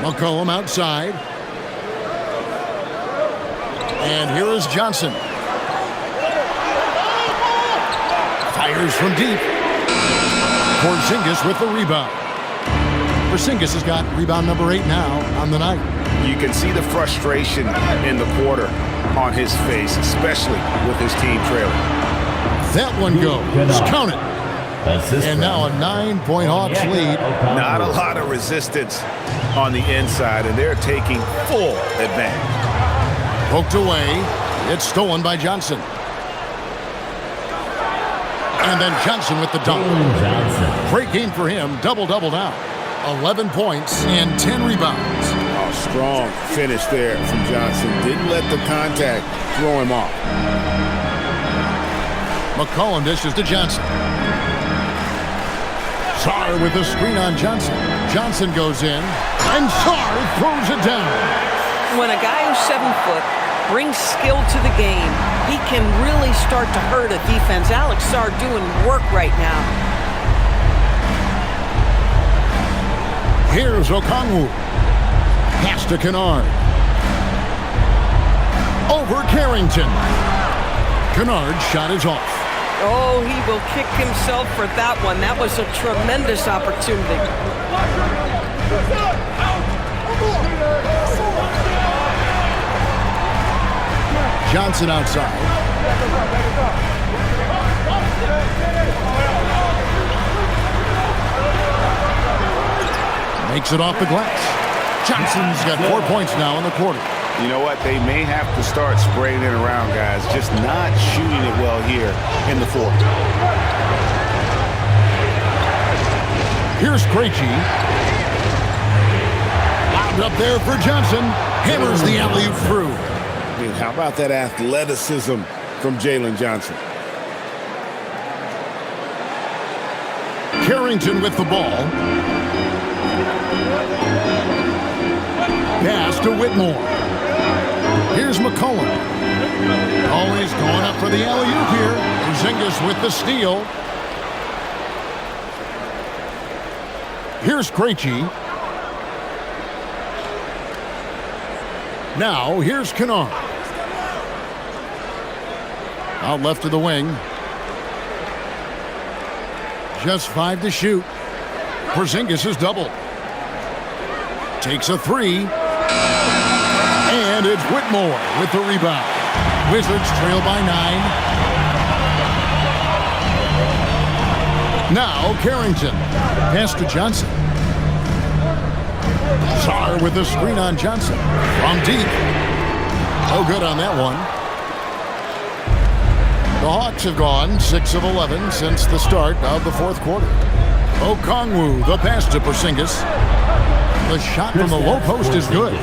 McCollum outside. And here is Johnson. Fires from deep. Porzingis with the rebound. Porzingis has got rebound number 8 now on the night. You can see the frustration in the quarter on his face, especially with his team trailing. That one goes. Count it. And now a 9-point Hawks lead. Not a lot of resistance on the inside, and they're taking full advantage. Poked away. It's stolen by Johnson. And then Johnson with the dunk. Great game for him. Double-double now. 11 points and 10 rebounds. Oh, strong finish there from Johnson. Didn't let the contact throw him off. McCollum dishes to Johnson. Sarr with the screen on Johnson. Johnson goes in, and Sarr throws it down. When a guy who's 7 foot brings skill to the game, he can really start to hurt a defense. Alex Sarr doing work right now. Here's Okongwu. Pass to Kennard. Over Carrington. Kennard's shot is off. Oh, he will kick himself for that one. That was a tremendous opportunity. Johnson outside. Makes it off the glass. Johnson's got 4 points now in the quarter. You know what? They may have to start spraying it around, guys. Just not shooting it well here in the fourth. Here's Krejci. Lobbed up there for Johnson. Hammers the alley-oop through. Dude, how about that athleticism from Jalen Johnson? Carrington with the ball. Pass to Whitmore. Here's McCollum. Always going up for the alley-oop here. Porzingis with the steal. Here's Krejci. Now, here's Kennard. Out left of the wing. Just 5 to shoot. Porzingis is doubled. Takes a 3. And it's Whitmore with the rebound. Wizards trail by 9. Now Carrington. Pass to Johnson. Sarr with the screen on Johnson. From deep. No good on that one. The Hawks have gone 6 of 11 since the start of the fourth quarter. Okongwu, the pass to Porzingis. The shot from the low post is good.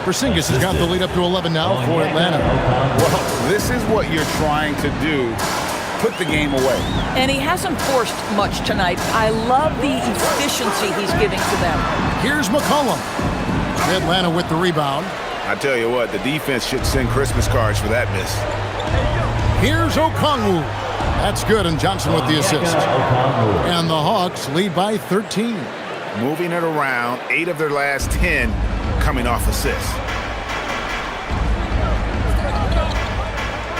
Porzingis has got the lead up to 11 now for Atlanta. Well, this is what you're trying to do. Put the game away. And he hasn't forced much tonight. I love the efficiency he's giving to them. Here's McCollum. Atlanta with the rebound. I tell you what, the defense should send Christmas cards for that miss. Here's Okongwu. That's good, and Johnson with the assist. And the Hawks lead by 13. Moving it around, 8 of their last 10 coming off assists.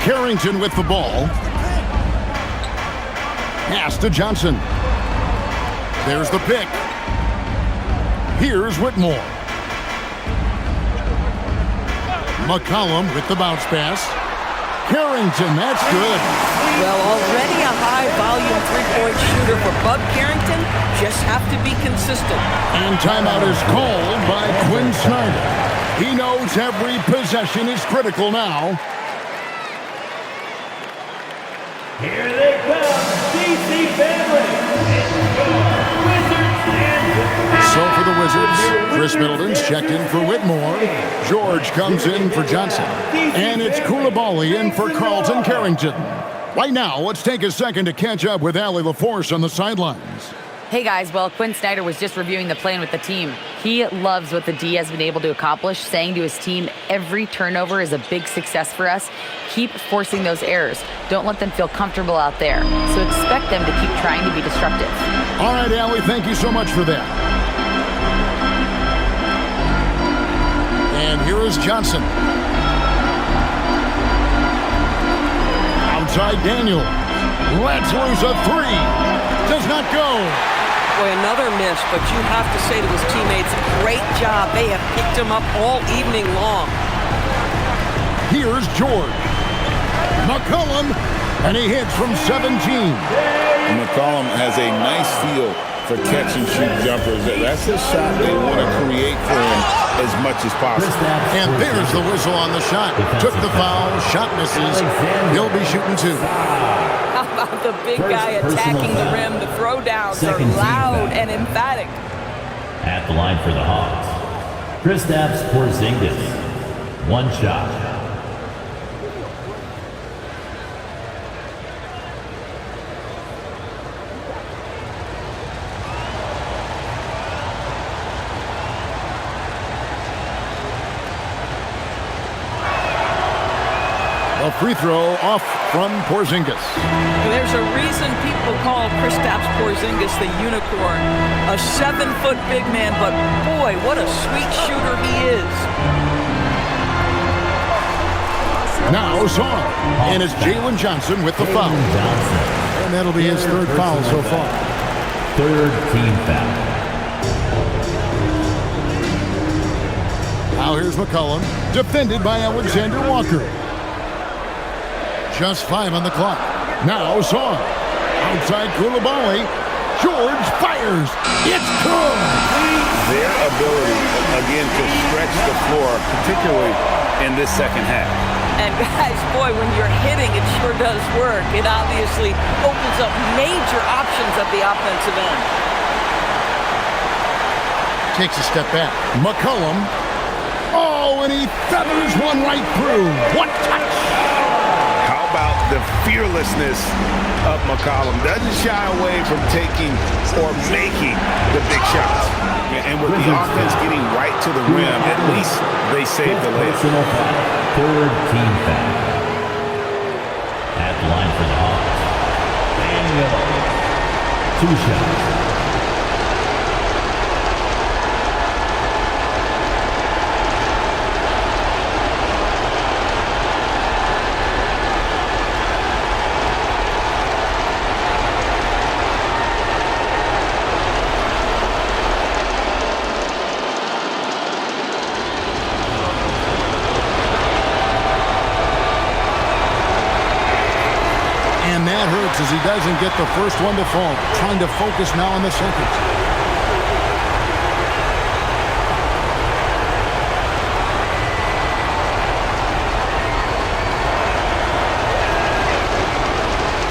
Carrington with the ball. Pass to Johnson. There's the pick. Here's Whitmore. McCollum with the bounce pass. Carrington, that's good. Well, already a high-volume three-point shooter for Bub Carrington. Just have to be consistent. And timeout is called by Quinn Snyder. He knows every possession is critical now. Here they come, DC Family. So for the Wizards, Chris Middleton's checked in for Whitmore. George comes in for Johnson. And it's Koulibaly in for Carlton Carrington. Right now, let's take a second to catch up with Allie LaForce on the sidelines. Hey guys, well, Quinn Snyder was just reviewing the plan with the team. He loves what the D has been able to accomplish, saying to his team, every turnover is a big success for us. Keep forcing those errors. Don't let them feel comfortable out there. So expect them to keep trying to be disruptive. All right, Allie, thank you so much for that. And here is Johnson. Outside Daniel. Let's lose a 3. Does not go. Boy, another miss, but you have to say to his teammates, great job. They have picked him up all evening long. Here's George. McCollum, and he hits from 17. McCollum has a nice feel for catch and shoot jumpers. That's a shot they want to create for him as much as possible. And there's the whistle on the shot. Took the foul, shot misses. He'll be shooting 2. How about the big guy attacking the rim? The throwdowns are loud and emphatic. At the line for the Hawks, Kristaps Porzingis. 1 shot. A free throw off from Porzingis. There's a reason people call Kristaps Porzingis the unicorn. A 7-foot big man, but boy, what a sweet shooter he is. Now Song, and it's Jalen Johnson with the foul. And that'll be his third foul so far. Third team foul. Now here's McCollum, defended by Alexander Walker. Just 5 on the clock. Now Song, outside Koulibaly. George fires. It's good. Their ability, again, to stretch the floor, particularly in this second half. And guys, boy, when you're hitting, it sure does work. It obviously opens up major options at the offensive end. Takes a step back. McCollum. Oh, and he feathers one right through. What touch! How about the fearlessness of McCollum? Doesn't shy away from taking or making the big shots. And with the offense getting right to the rim, at least they saved the layup. Third team foul. At the line for the Hawks. 2 shots. As he doesn't get the first one to fall. Trying to focus now on the second.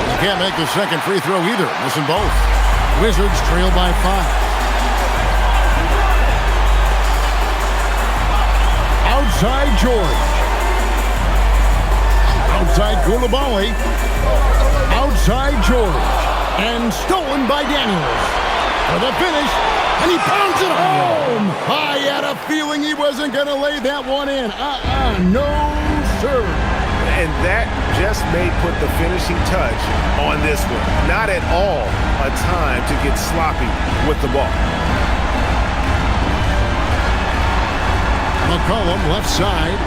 He can't make the second free throw either. Missing both. Wizards trail by 5. Outside George. Outside Koulibaly. Outside George, and stolen by Daniels. For the finish, and he pounds it home! I had a feeling he wasn't going to lay that one in. No, sir. And that just may put the finishing touch on this one. Not at all a time to get sloppy with the ball. McCollum left side,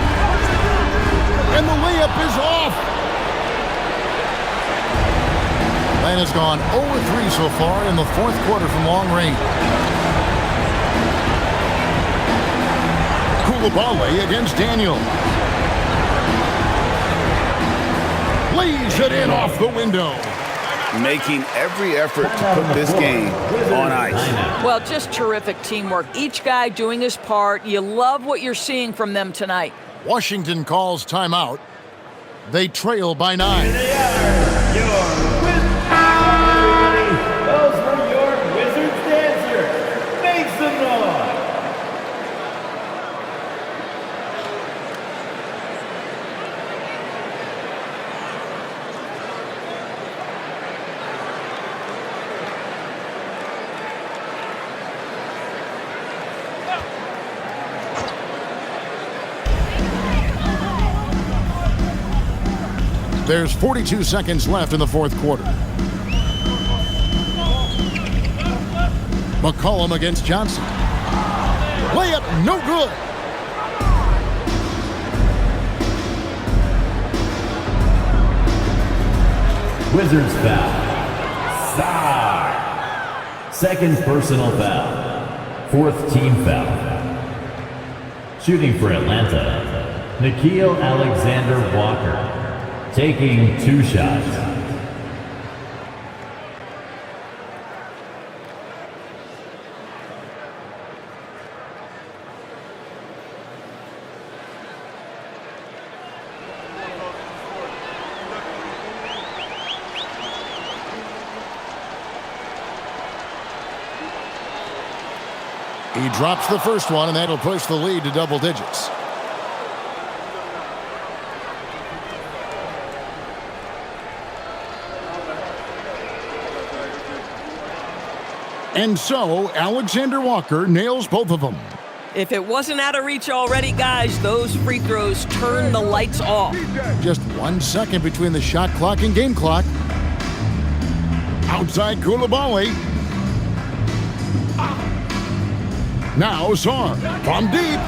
and the layup is off. And has gone 0-3 so far in the fourth quarter from long range. Koulibaly against Daniel. Lays it in off the window. Making every effort to put this game on ice. Well, just terrific teamwork. Each guy doing his part. You love what you're seeing from them tonight. Washington calls timeout. They trail by 9. Those were your Wizards dancers. Make some noise. There's 42 seconds left in the fourth quarter. McCollum against Johnson. Layup, no good. Wizards foul. Sar. Second personal foul. Fourth team foul. Shooting for Atlanta, Nickeil Alexander-Walker. Taking 2 shots. He drops the first one, and that'll push the lead to double digits. And so, Alexander Walker nails both of them. If it wasn't out of reach already, guys, those free throws turn the lights off. Just 1 second between the shot clock and game clock. Outside Koulibaly. Now Sar from deep.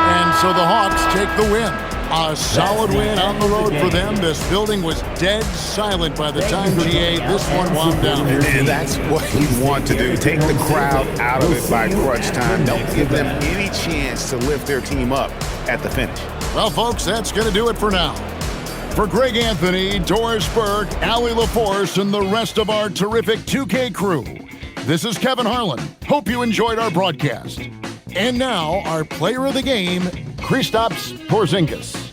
And so the Hawks take the win. A solid win on the road for them. This building was dead silent by the time, GA, this one wound down. And that's what you want to do. Take the crowd out of it by crunch time. Don't give them any chance to lift their team up at the finish. Well, folks, that's going to do it for now. For Greg Anthony, Doris Burke, Allie LaForce, and the rest of our terrific 2K crew, this is Kevin Harlan. Hope you enjoyed our broadcast. And now, our player of the game, Kristaps Porzingis.